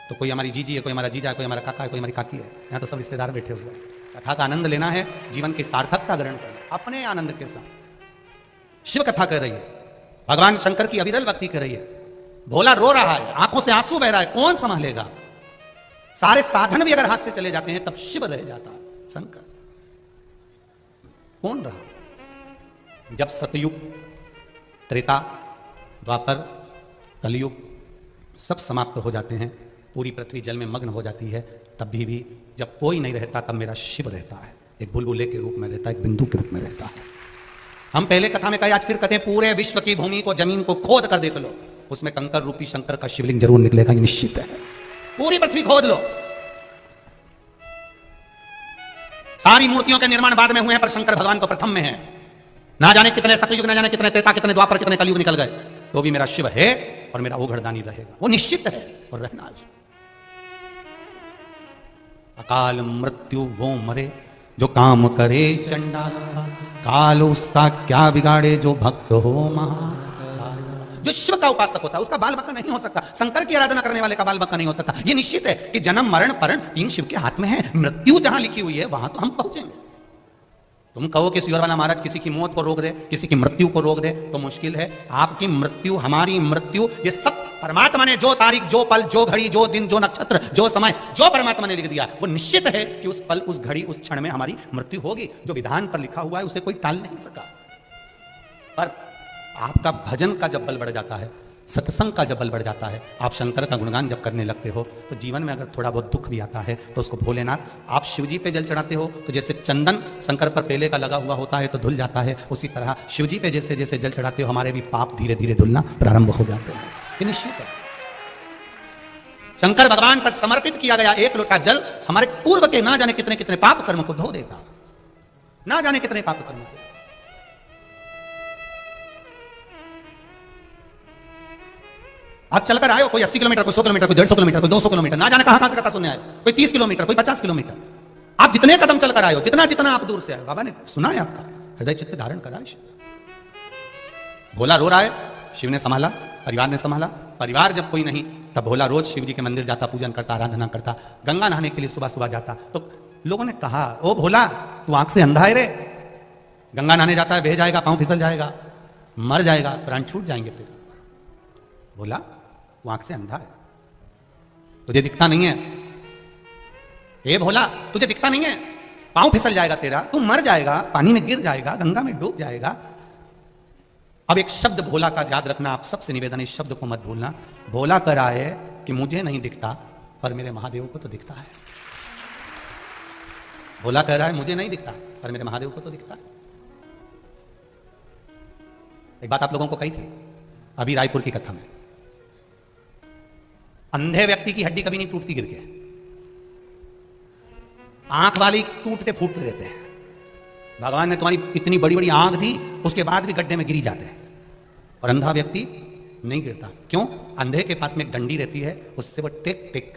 तो कोई हमारी जीजी है, कोई हमारा जीजा है, कोई हमारा काका है, कोई हमारी काकी है। यहाँ तो सब रिश्तेदार बैठे हुए हैं। कथा का आनंद लेना है, जीवन की सार्थकता ग्रहण करना अपने आनंद के साथ। शिव कथा कर रही है, भगवान शंकर की अविरल भक्ति कर रही है। भोला रो रहा है, आंखों से आंसू बह रहा है, कौन संभालेगा? सारे साधन भी अगर हाथ से चले जाते हैं तब शिव रह जाता है, शंकर कौन रहा? जब सतयुग, त्रेता, द्वापर, कलयुग सब समाप्त हो जाते हैं, पूरी पृथ्वी जल में मग्न हो जाती है, तब भी जब कोई नहीं रहता, तब मेरा शिव रहता है। एक बुलबुले के रूप में रहता है, एक बिंदु के रूप में रहता है। हम पहले कथा में कहे, आज फिर कहते हैं, पूरे विश्व की भूमि को, जमीन को खोद कर देख लो, उसमें कंकर रूपी शंकर का शिवलिंग जरूर निकलेगा, निश्चित है। पूरी पृथ्वी खोद लो। सारी मूर्तियों के निर्माण बाद में हुए हैं, पर शंकर भगवान तो प्रथम में है। ना जाने कितने सतयुग, ना जाने कितने त्रेता, कितने द्वापर, कितने कलयुग निकल गए, तो भी मेरा शिव है और मेरा वो घरदानी रहेगा, वो निश्चित है और रहना है। अकाल मृत्यु वो मरे जो काम करे चंडाल का, काल उसका क्या बिगाड़े जो भक्त हो महा। जो शिव का उपासक होता है उसका बाल बक्का नहीं हो सकता, शंकर की आराधना करने वाले का बाल बक्का नहीं हो सकता। ये निश्चित है कि जन्म मरण परण 3 शिव के हाथ में है। मृत्यु जहां लिखी हुई है वहां तो हम पहुंचेंगे। तुम कहो कि सियोर वाला महाराज किसी की मौत को रोक दे, किसी की मृत्यु को रोक दे, तो मुश्किल है। आपकी मृत्यु, हमारी मृत्यु, ये सब परमात्मा ने जो तारीख, जो पल, जो घड़ी, जो दिन, जो नक्षत्र, जो समय, जो परमात्मा ने लिख दिया, वो निश्चित है कि उस पल, उस घड़ी, उस क्षण में हमारी मृत्यु होगी। जो विधान पर लिखा हुआ है उसे कोई टाल नहीं सका। पर आपका भजन का जब बल बढ़ जाता है, सत्संग का जब बल बढ़ जाता है, आप शंकर का गुणगान जब करने लगते हो, तो जीवन में अगर थोड़ा बहुत दुख भी आता है तो उसको भोलेनाथ, आप शिवजी पे जल चढ़ाते हो तो जैसे चंदन शंकर पर पहले का लगा हुआ होता है तो धुल जाता है, उसी तरह शिवजी पे जैसे जैसे जल चढ़ाते हो हमारे भी पाप धीरे धीरे धुलना प्रारंभ हो जाते हैं। ये निश्चित है। शंकर भगवान तक समर्पित किया गया एक लोटा जल हमारे पूर्व के ना जाने कितने कितने पाप कर्म को धो देता, ना जाने कितने पाप कर्म को। आप चलकर आए हो, कोई 80 किलोमीटर, कोई 100 किलोमीटर, कोई 150 किलोमीटर, कोई 200 किलोमीटर, ना जाने कहां से कथा सुनने आए, कोई 30 किलोमीटर, कोई 50 किलोमीटर। आप जितने कदम चलकर आए हो, जितना जितना आप दूर से आए, बाबा ने सुना है आपका, हृदय चित्त धारण करा है। भोला रो रहा है, शिव ने संभाला, परिवार ने संभाला। परिवार जब कोई नहीं, तब भोला रोज शिव जी के मंदिर जाता, पूजन करता, आराधना करता, गंगा नहाने के लिए सुबह सुबह जाता। तो लोगों ने कहा, ओ भोला तू आंख से अंधा है रे, गंगा नहाने जाता है, बह जाएगा, पांव फिसल जाएगा, मर जाएगा, प्राण छूट जाएंगे तेरे। बोला वो आंख से अंधा है, तुझे दिखता नहीं है। ए भोला तुझे दिखता नहीं है, पांव फिसल जाएगा तेरा, तू मर जाएगा, पानी में गिर जाएगा, गंगा में डूब जाएगा। अब एक शब्द भोला का याद रखना, आप सबसे निवेदन, इस शब्द को मत भूलना। भोला कर रहा है कि मुझे नहीं दिखता पर मेरे महादेव को तो दिखता है। भोला कह रहा है मुझे नहीं दिखता पर मेरे महादेव को तो दिखता है। एक बात आप लोगों को कही थी अभी रायपुर की कथा में, अंधे व्यक्ति की हड्डी कभी नहीं टूटती गिर के, आंख वाली टूटते फूटते रहते हैं। भगवान ने तुम्हारी इतनी बड़ी बड़ी आंख दी, उसके बाद भी गड्ढे में गिरी जाते हैं। और अंधा व्यक्ति नहीं गिरता। क्यों? अंधे के पास में एक डंडी रहती है, उससे वो टेक टेक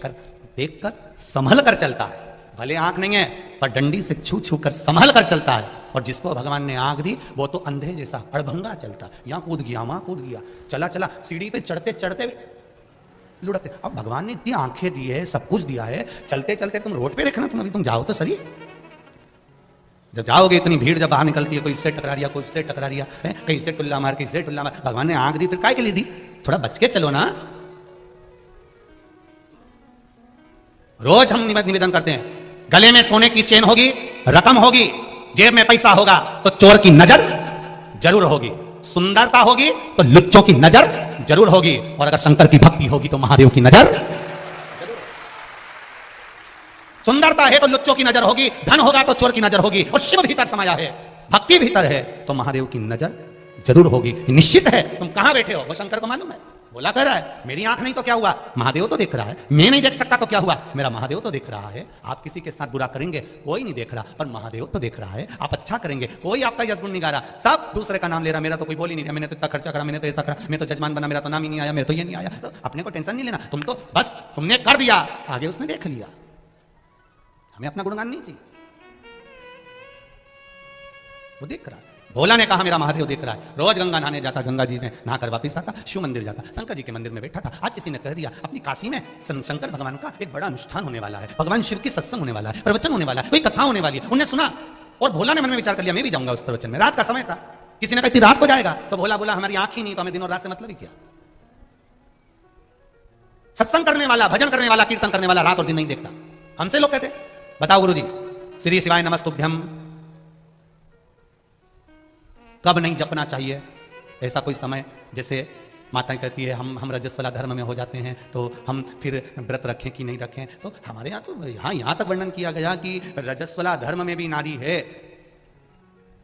कर देख कर संभल कर चलता है। भले आंख नहीं है पर डंडी से छू छू कर संभल कर चलता है। और जिसको भगवान ने आंख दी वो तो अंधे जैसा अड़भंगा चलता, यहाँ कूद गया वहां कूद गया, चला चला सीढ़ी पे चढ़ते चढ़ते लुढ़कते। अब भगवान ने इतनी आंखें दी है, सब कुछ दिया है, चलते चलते तुम रोड पे देखना, तुम अभी तुम जाओ तो सही। जब जाओगे इतनी भीड़ जब बाहर निकलती है, कोई इससे टकरा रिया, कोई इससे टकरा रिया है, कहीं से टुल्ला मार, कहीं से टुल्ला मार। भगवान ने आंख दी तो काय के लिए दी? थोड़ा बच के चलो ना। रोज हम निवेदन करते हैं, गले में सोने की चेन होगी, रकम होगी, जेब में पैसा होगा तो चोर की नजर जरूर होगी, सुंदरता होगी तो लुच्चों की नजर जरूर होगी, और अगर शंकर की भक्ति होगी तो महादेव की नजर। सुंदरता है तो लुच्चों की नजर होगी, धन होगा तो चोर की नजर होगी, और शिव भीतर समाया है, भक्ति भीतर है तो महादेव की नजर जरूर होगी। निश्चित है। तुम कहां बैठे हो वो शंकर को मालूम है। बोला कह रहा है मेरी आंख नहीं तो क्या हुआ, महादेव तो देख रहा है। मैं नहीं देख सकता तो क्या हुआ, मेरा महादेव तो देख रहा है। आप किसी के साथ बुरा करेंगे कोई नहीं देख रहा, पर महादेव तो देख रहा है। आप अच्छा करेंगे कोई आपका यशगुण नहीं गा रहा, सब दूसरे का नाम ले रहा। मेरा तो कोई बोल ही नहीं रहा, मैंने तो इतना खर्चा करा, मैंने तो ऐसा करा, मैं तो जजमान बना, मेरा तो नाम ही नहीं आया, मेरा तो ये नहीं आया। तो अपने को टेंशन नहीं लेना, तुम तो बस तुमने कर दिया, आगे उसने देख लिया। हमें अपना गुणगान नहीं चाहिए, वो देख रहा है। भोला ने कहा मेरा महादेव देख रहा है। रोज गंगा नहाने जाता, गंगा जी में नहाकर वापिस आता, शिव मंदिर जाता, शंकर जी के मंदिर में बैठा था। आज किसी ने कह दिया अपनी काशी में शंकर भगवान का एक बड़ा अनुष्ठान होने वाला है, भगवान शिव की सत्संग होने वाला है, प्रवचन होने वाला है, कोई कथा होने वाली है। उन्हें सुना और भोला ने मन में विचार कर लिया मैं भी जाऊंगा उस प्रवचन में। रात का समय था, किसी ने कहा इतनी रात को जाएगा, तो भोला बोला हमारी आंख ही नहीं तो हमें दिन और रात से मतलब ही क्या। सत्संग करने वाला, भजन करने वाला, कीर्तन करने वाला रात और दिन नहीं देखता। हमसे लोग कहते बताओ गुरु जी श्री शिवाय नमस्तुभ्यम कब नहीं जपना चाहिए? ऐसा कोई समय जैसे माताएं कहती है हम रजस्वला धर्म में हो जाते हैं तो हम फिर व्रत रखें कि नहीं रखें। तो हमारे यहाँ तो यहाँ तक वर्णन किया गया कि रजस्वला धर्म में भी नारी है।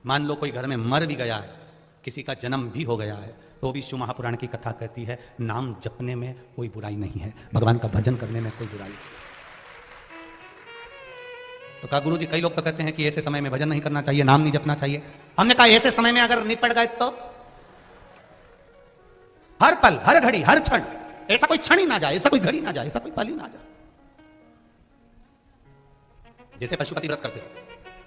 मान लो कोई घर में मर भी गया है, किसी का जन्म भी हो गया है, तो भी शिव महापुराण की कथा कहती है नाम जपने में कोई बुराई नहीं है, भगवान का भजन करने में कोई बुराई नहीं। तो कहा गुरु जी कई लोग तो कहते हैं कि ऐसे समय में भजन नहीं करना चाहिए, नाम नहीं जपना चाहिए। हमने कहा ऐसे समय में अगर निपट गए तो हर पल, हर घड़ी, हर क्षण, ऐसा कोई क्षण ही ना जाए, ऐसा कोई घड़ी ना जाए, ऐसा कोई पल ही ना जाए। जैसे पशुपति व्रत करते हो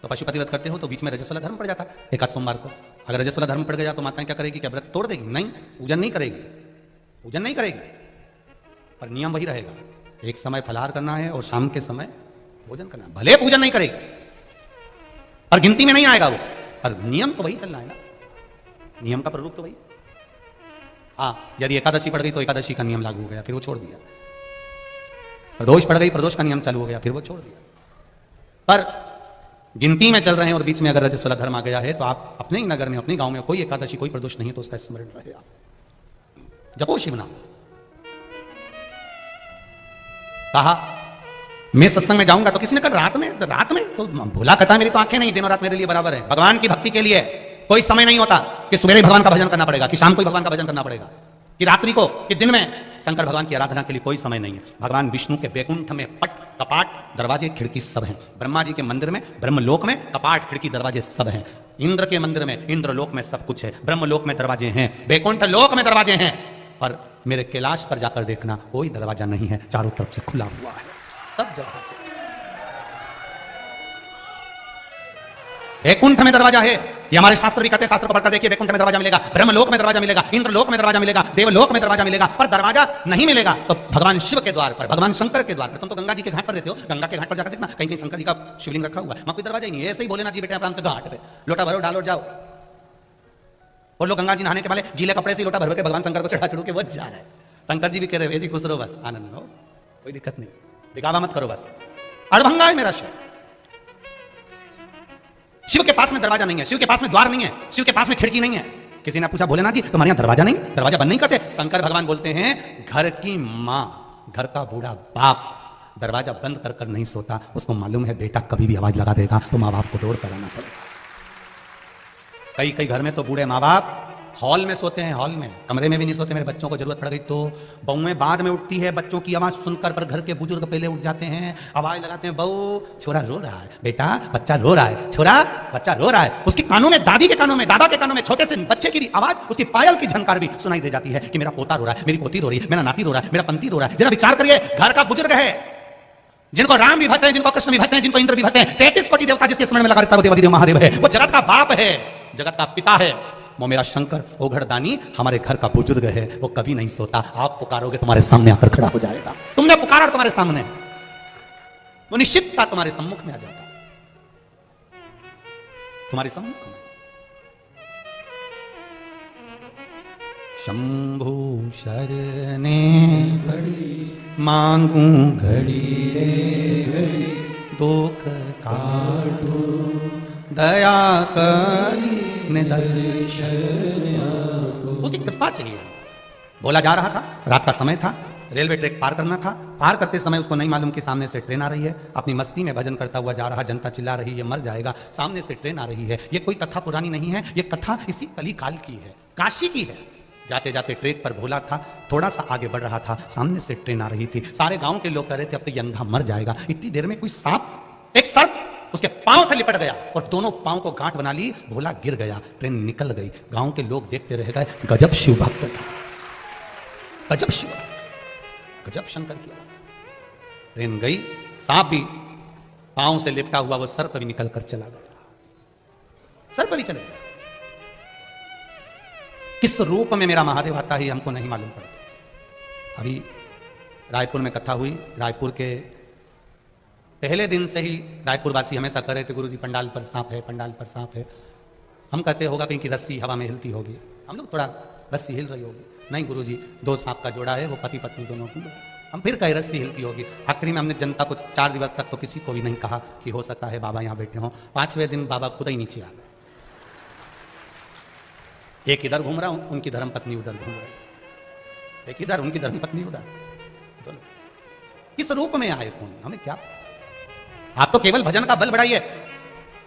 तो पशुपति व्रत करते हो तो बीच में रजस्वला धर्म पड़ जाता है एक आध सोमवार को। अगर रजस्वला धर्म पड़ गया तो माताएं क्या करेगी, क्या व्रत तोड़ देगी? नहीं, पूजन नहीं करेगी, पूजन नहीं करेगी, पर नियम वही रहेगा, एक समय फलाहार करना है और शाम के समय भोजन करना। भले पूजन नहीं करेगी और गिनती में नहीं आएगा वो, पर नियम तो वही चलना है ना, नियम का प्ररूप तो वही। हाँ, यदि एकादशी पड़ गई तो एकादशी का नियम लागू हो गया, फिर वो छोड़ दिया। प्रदोष पड़ गई, प्रदोष का नियम चालू हो गया, फिर वो छोड़ दिया। पर गिनती में चल रहे हैं और बीच में अगर रजस्वला धर्म आ गया है तो आप अपने ही नगर में, अपने गांव में कोई एकादशी, कोई प्रदोष नहीं है तो उसका स्मरण रहे, आप जपो शिव नाम। कहा मैं सत्संग में जाऊंगा तो किसी ने कहा रात में तो भोला कहता है मेरी तो आंखें नहीं, दिन और रात मेरे लिए बराबर है। भगवान की भक्ति के लिए कोई समय नहीं होता कि सवेरे भगवान का भजन करना पड़ेगा, कि शाम को भगवान का भजन करना पड़ेगा, कि रात्रि को, कि दिन में। शंकर भगवान की आराधना के लिए कोई समय नहीं है। भगवान विष्णु के वैकुंठ में पट, कपाट, दरवाजे, खिड़की सब हैं। ब्रह्मा जी के मंदिर में, ब्रह्मलोक में कपाट, खिड़की, दरवाजे सब हैं। इंद्र के मंदिर में, इंद्रलोक में सब कुछ है। ब्रह्मलोक में दरवाजे हैं, वैकुंठ लोक में दरवाजे हैं, पर मेरे कैलाश पर जाकर देखना कोई दरवाजा नहीं है, चारों तरफ से खुला हुआ है सब जगह से। वैकुंठ में दरवाजा है, ये हमारे शास्त्र भी कहते हैं। शास्त्र को पढ़कर देखिए, वैकुंठ में दरवाजा मिलेगा, ब्रह्मलोक में दरवाजा मिलेगा, इंद्रलोक में दरवाजा मिलेगा, देवलोक में दरवाजा मिलेगा, पर दरवाजा नहीं मिलेगा तो भगवान शिव के द्वार पर, भगवान शंकर के द्वार पर। तुम तो गंगा जी के घाट पर रहते हो, गंगा के घाट पर जाकर देखना, कहीं कहीं शंकर जी का शिवलिंग रखा हुआ है, वहां कोई दरवाजा ही नहीं है। ऐसे ही भोलेनाथ जी बेटे आराम से घाट पे लोटा भरो, डालो, जाओ। और लोग गंगा जी नहाने के वाले गीले कपड़े से लोटा भर के भगवान शंकर को चढ़ा चढ़ू के वो जा रहा है। शंकर जी भी कह रहे हैं खुश रहो, बस आनंद लो, कोई दिक्कत नहीं, दिखावा मत करो, बस अड़भंगा है मेरा शिव। शिव के पास में दरवाजा नहीं है, शिव के पास में द्वार नहीं है, शिव के पास में खिड़की नहीं है। किसी ने पूछा भोलेनाथ जी तुम्हारे यहां दरवाजा नहीं, दरवाजा बंद नहीं करते? शंकर भगवान बोलते हैं घर की मां, घर का बूढ़ा बाप दरवाजा बंद कर कर नहीं सोता, उसको मालूम है बेटा कभी भी आवाज लगा देगा तो माँ बाप को दौड़ कर आना पड़ेगा। कई कई घर में तो बूढ़े माँ बाप हॉल में सोते हैं, हॉल में, कमरे में भी नहीं सोते। मेरे बच्चों को जरूरत पड़ गई तो बहुएं बाद में उठती है, बच्चों की आवाज सुनकर, पर घर के बुजुर्ग पहले उठ जाते हैं, आवाज लगाते हैं, बहू छोरा रो रहा है, बेटा बच्चा रो रहा है, छोरा बच्चा रो रहा है। उसके कानों में, दादी के कानों में, दादा के कानों में, छोटे से बच्चे की भी आवाज, उसकी पायल की झनकार भी सुनाई दे जाती है कि मेरा पोता रो रहा है, मेरी पोती रो रही है, मेरा नाती रो रहा है, मेरा पंती रो रहा है। जरा विचार करिए, घर का बुजुर्ग है, जिनको राम भी भजते हैं, जिनको कृष्ण भी भजते हैं, जिनको इंद्र भी भजते हैं, 33 कोटि देवता जिसके स्मरण में लगा रहता है वो देवाधिदेव महादेव है। वो जगत का बाप है, जगत का पिता है। वो मेरा शंकर ओघड़दानी हमारे घर का बुजुर्ग है, वो कभी नहीं सोता। आप पुकारोगे तुम्हारे सामने आकर खड़ा हो जाएगा। तुमने पुकारा और तुम्हारे सामने, वो निश्चितता तुम्हारे सम्मुख में आ जाता, तुम्हारे सम्मुख में। शंभु शरणे बड़ी मांगू घड़ी रे घड़ी, दुख काटो दया करी उसकी कृपा चाहिए। बोला जा रहा था, रात का समय था, रेलवे ट्रैक पार करना था। पार करते समय उसको नहीं मालूम कि सामने से ट्रेन आ रही है। अपनी मस्ती में भजन करता हुआ जा रहा, जनता चिल्ला रही है मर जाएगा, सामने से ट्रेन आ रही है। ये कोई कथा पुरानी नहीं है, ये कथा इसी कली काल की है, काशी की है। जाते जाते ट्रैक पर भोला था, थोड़ा सा आगे बढ़ रहा था, सामने से ट्रेन आ रही थी। सारे गांव के लोग कह रहे थे अब तो ये अंधा मर जाएगा। इतनी देर में कोई सांप, एक सर्प उसके पांव से लिपट गया और दोनों पांव को गांठ बना ली। भोला गिर गया, ट्रेन निकल गई। गांव के लोग देखते रह गए। गजब शिव भक्त था, गजब शिव, गजब शंकर की। ट्रेन गई, सांप भी पांव से लिपटा हुआ, वो सर्प भी निकल कर चला गया, सर्प भी चले गया। किस रूप में मेरा महादेव आता है हमको नहीं मालूम पड़ता। अभी रायपुर में कथा हुई। रायपुर के पहले दिन से ही रायपुर वासी हमेशा कह रहे थे गुरुजी पंडाल पर सांप है, पंडाल पर सांप है। हम कहते होगा कहीं की रस्सी हवा में हिलती होगी, हम लोग थोड़ा रस्सी हिल रही होगी। नहीं गुरुजी, 2 सांप का जोड़ा है, वो पति पत्नी दोनों की। हम फिर कहे रस्सी हिलती होगी। आखिरी में हमने जनता को 4 दिवस तक तो किसी को भी नहीं कहा कि हो सकता है बाबा यहाँ बैठे हों। 5वें दिन बाबा खुद ही नीचे आ गए। एक इधर घूम रहा हूं, उनकी धर्मपत्नी उधर घूम रही, एक इधर उनकी धर्मपत्नी उधर, दोनों किस रूप में आए कौन, हमें क्या। आप तो केवल भजन का बल बढ़ाइए।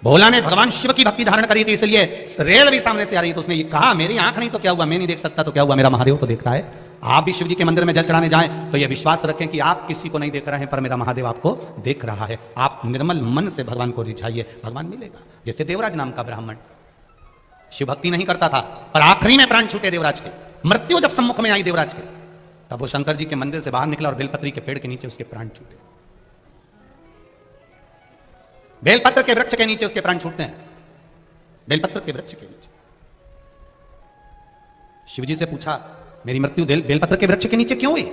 भोला ने भगवान शिव की भक्ति धारण करी थी, इसलिए रेल भी सामने से आ रही है तो उसने ये कहा मेरी आंख नहीं तो क्या हुआ, मैं नहीं देख सकता तो क्या हुआ, मेरा महादेव तो देखता है। आप भी शिव जी के मंदिर में जल चढ़ाने जाएं तो यह विश्वास रखें कि आप किसी को नहीं देख रहे हैं पर मेरा महादेव आपको देख रहा है। आप निर्मल मन से भगवान को रिझाइए, भगवान मिलेगा। जैसे देवराज नाम का ब्राह्मण शिव भक्ति नहीं करता था, पर आखिरी में प्राण छूटे देवराज के, मृत्यु जब सम्मुख में आई देवराज के, तब वो शंकर जी के मंदिर से बाहर निकला और बेलपत्री के पेड़ के नीचे उसके प्राण छूटे। बेलपत्र के वृक्ष के नीचे उसके प्राण छूटते हैं, बेलपत्र के वृक्ष के नीचे। शिवजी से पूछा मेरी मृत्यु बेलपत्र के वृक्ष के नीचे क्यों हुई?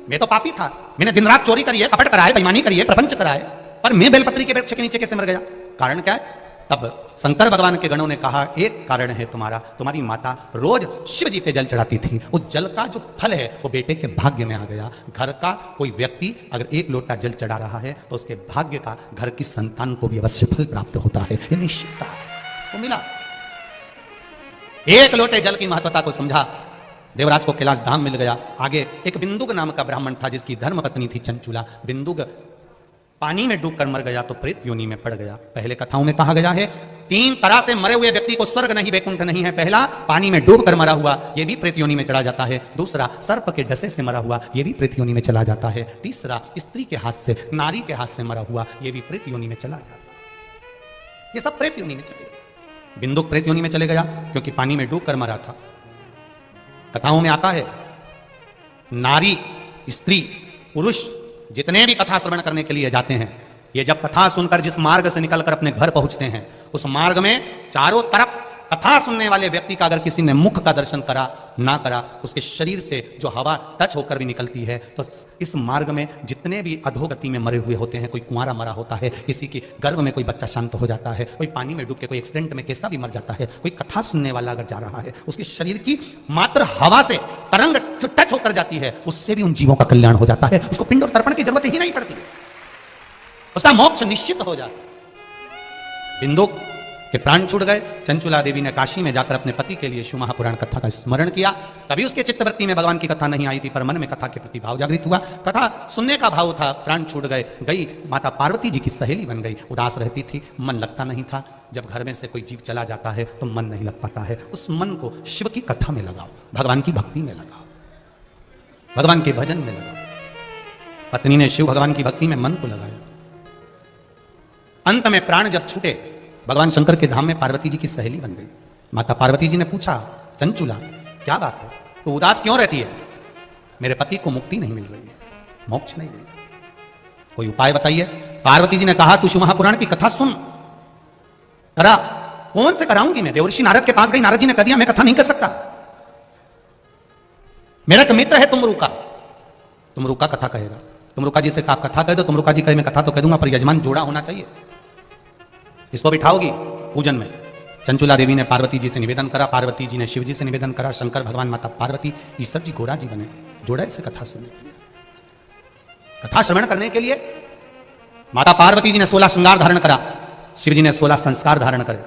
मैं तो पापी था, मैंने दिन रात चोरी करी है, कपट करा है, बेईमानी करी है, प्रपंच करा है, पर मैं बेलपत्री के वृक्ष के नीचे कैसे मर गया? कारण क्या है? तब शंकर भगवान के गणों ने कहा एक कारण है तुम्हारा, तुम्हारी माता रोज शिव जी पे जल चढ़ाती थी, उस जल का जो फल है वो बेटे के भाग्य में आ गया। घर का कोई व्यक्ति अगर 1 लोटा जल चढ़ा रहा है तो उसके भाग्य का घर की संतान को भी अवश्य फल प्राप्त होता है, ये निश्चितता है। तो मिला 1 लोटे जल की महत्वता को समझा, देवराज को कैलाश धाम मिल गया। आगे एक बिंदुक नाम का ब्राह्मण था जिसकी धर्मपत्नी थी चंचुला। बिंदुक पानी में डूबकर मर गया तो प्रेत योनि में पड़ गया। पहले कथाओं में कहा गया है 3 तरह से मरे हुए व्यक्ति को स्वर्ग नहीं वैकुंठ नहीं है। पहला, पानी में डूबकर मरा हुआ, यह भी प्रेत योनि में चला जाता है। दूसरा, सर्प के डसे से मरा हुआ, यह भी प्रेत योनि में चला जाता है। तीसरा, स्त्री के हाथ से, नारी के हाथ से मरा हुआ, यह भी प्रेत योनि में चला जाता है। ये सब प्रेत योनि में चले गए। बिंदुक प्रेत योनि में चले गया क्योंकि पानी में डूबकर मरा था। कथाओं में आता है नारी, स्त्री, पुरुष जितने भी कथा श्रवण करने के लिए जाते हैं, ये जब कथा सुनकर जिस मार्ग से निकलकर अपने घर पहुंचते हैं, उस मार्ग में चारों तरफ कथा सुनने वाले व्यक्ति का अगर किसी ने मुख का दर्शन करा ना करा, उसके शरीर से जो हवा टच होकर भी निकलती है, तो इस मार्ग में जितने भी अधोगति में मरे हुए होते हैं, कोई कुंवारा मरा होता है, किसी की गर्भ में कोई बच्चा शांत हो जाता है, कोई पानी में डूब के कोई एक्सीडेंट में कैसा भी मर जाता है, कोई कथा सुनने वाला अगर जा रहा है, उसके शरीर की मात्र हवा से तरंग जो टच होकर जाती है, उससे भी उन जीवों का कल्याण हो जाता है। उसको पिंड और तर्पण की जरूरत ही नहीं पड़ती, उसका मोक्ष निश्चित हो जाता है। बिंदुक कि प्राण छूट गए। चंचुला देवी ने काशी में जाकर अपने पति के लिए शिव महापुराण कथा का स्मरण किया। कभी उसके चित्तवृत्ति में भगवान की कथा नहीं आई थी, पर मन में कथा के प्रति भाव जागृत हुआ। कथा सुनने का भाव था। प्राण छूट गए, गई माता पार्वती जी की सहेली बन गई। उदास रहती थी, मन लगता नहीं था। जब घर में से कोई जीव चला जाता है तो मन नहीं लग पाता है। उस मन को शिव की कथा में लगाओ, भगवान की भक्ति में लगाओ, भगवान के भजन में लगाओ। पत्नी ने शिव भगवान की भक्ति में मन को लगाया। अंत में प्राण जब छूटे, भगवान शंकर के धाम में पार्वती जी की सहेली बन गई। माता पार्वती जी ने पूछा, चंचुला क्या बात है, तो उदास क्यों रहती है? मेरे पति को मुक्ति नहीं मिल रही है, मोक्ष नहीं मिल रहा, कोई उपाय बताइए। पार्वती जी ने कहा, तू शिव महापुराण की कथा सुन। करा, कौन से कराऊंगी मैं? देवर्षि नारद के पास गई, नारद जी ने कह दिया मैं कथा नहीं कर सकता, मेरा एक मित्र है तुमरुका कथा कहेगा। तुमरुका जी से आप कथा कह दो, तुमरुका जी कहे मैं कथा तो कह दूंगा, पर यजमान जोड़ा होना चाहिए, इसको बिठाओगी पूजन में। चंचुला देवी ने पार्वती जी से निवेदन करा, पार्वती जी ने शिव जी से निवेदन करा, शंकर भगवान, माता पार्वती, ईश्वर जी गोरा जी बने, जोड़ा इसे कथा सुनने के लिए, कथा श्रवण करने के लिए। माता पार्वती जी ने 16 श्रृंगार धारण करा, शिव जी ने 16 संस्कार धारण करे,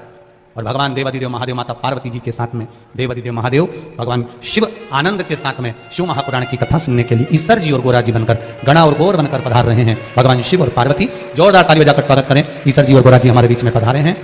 और भगवान देवादिदेव महादेव माता पार्वती जी के साथ में देवादिदेव महादेव भगवान शिव आनंद के साथ में शिव महापुराण की कथा सुनने के लिए ईश्वर जी और गोरा जी बनकर, गणा और गौर बनकर पधार रहे हैं। भगवान शिव और पार्वती, जोरदार ताली बजाकर स्वागत करें। ईश्वर जी और गोरा जी हमारे बीच में पधारे हैं।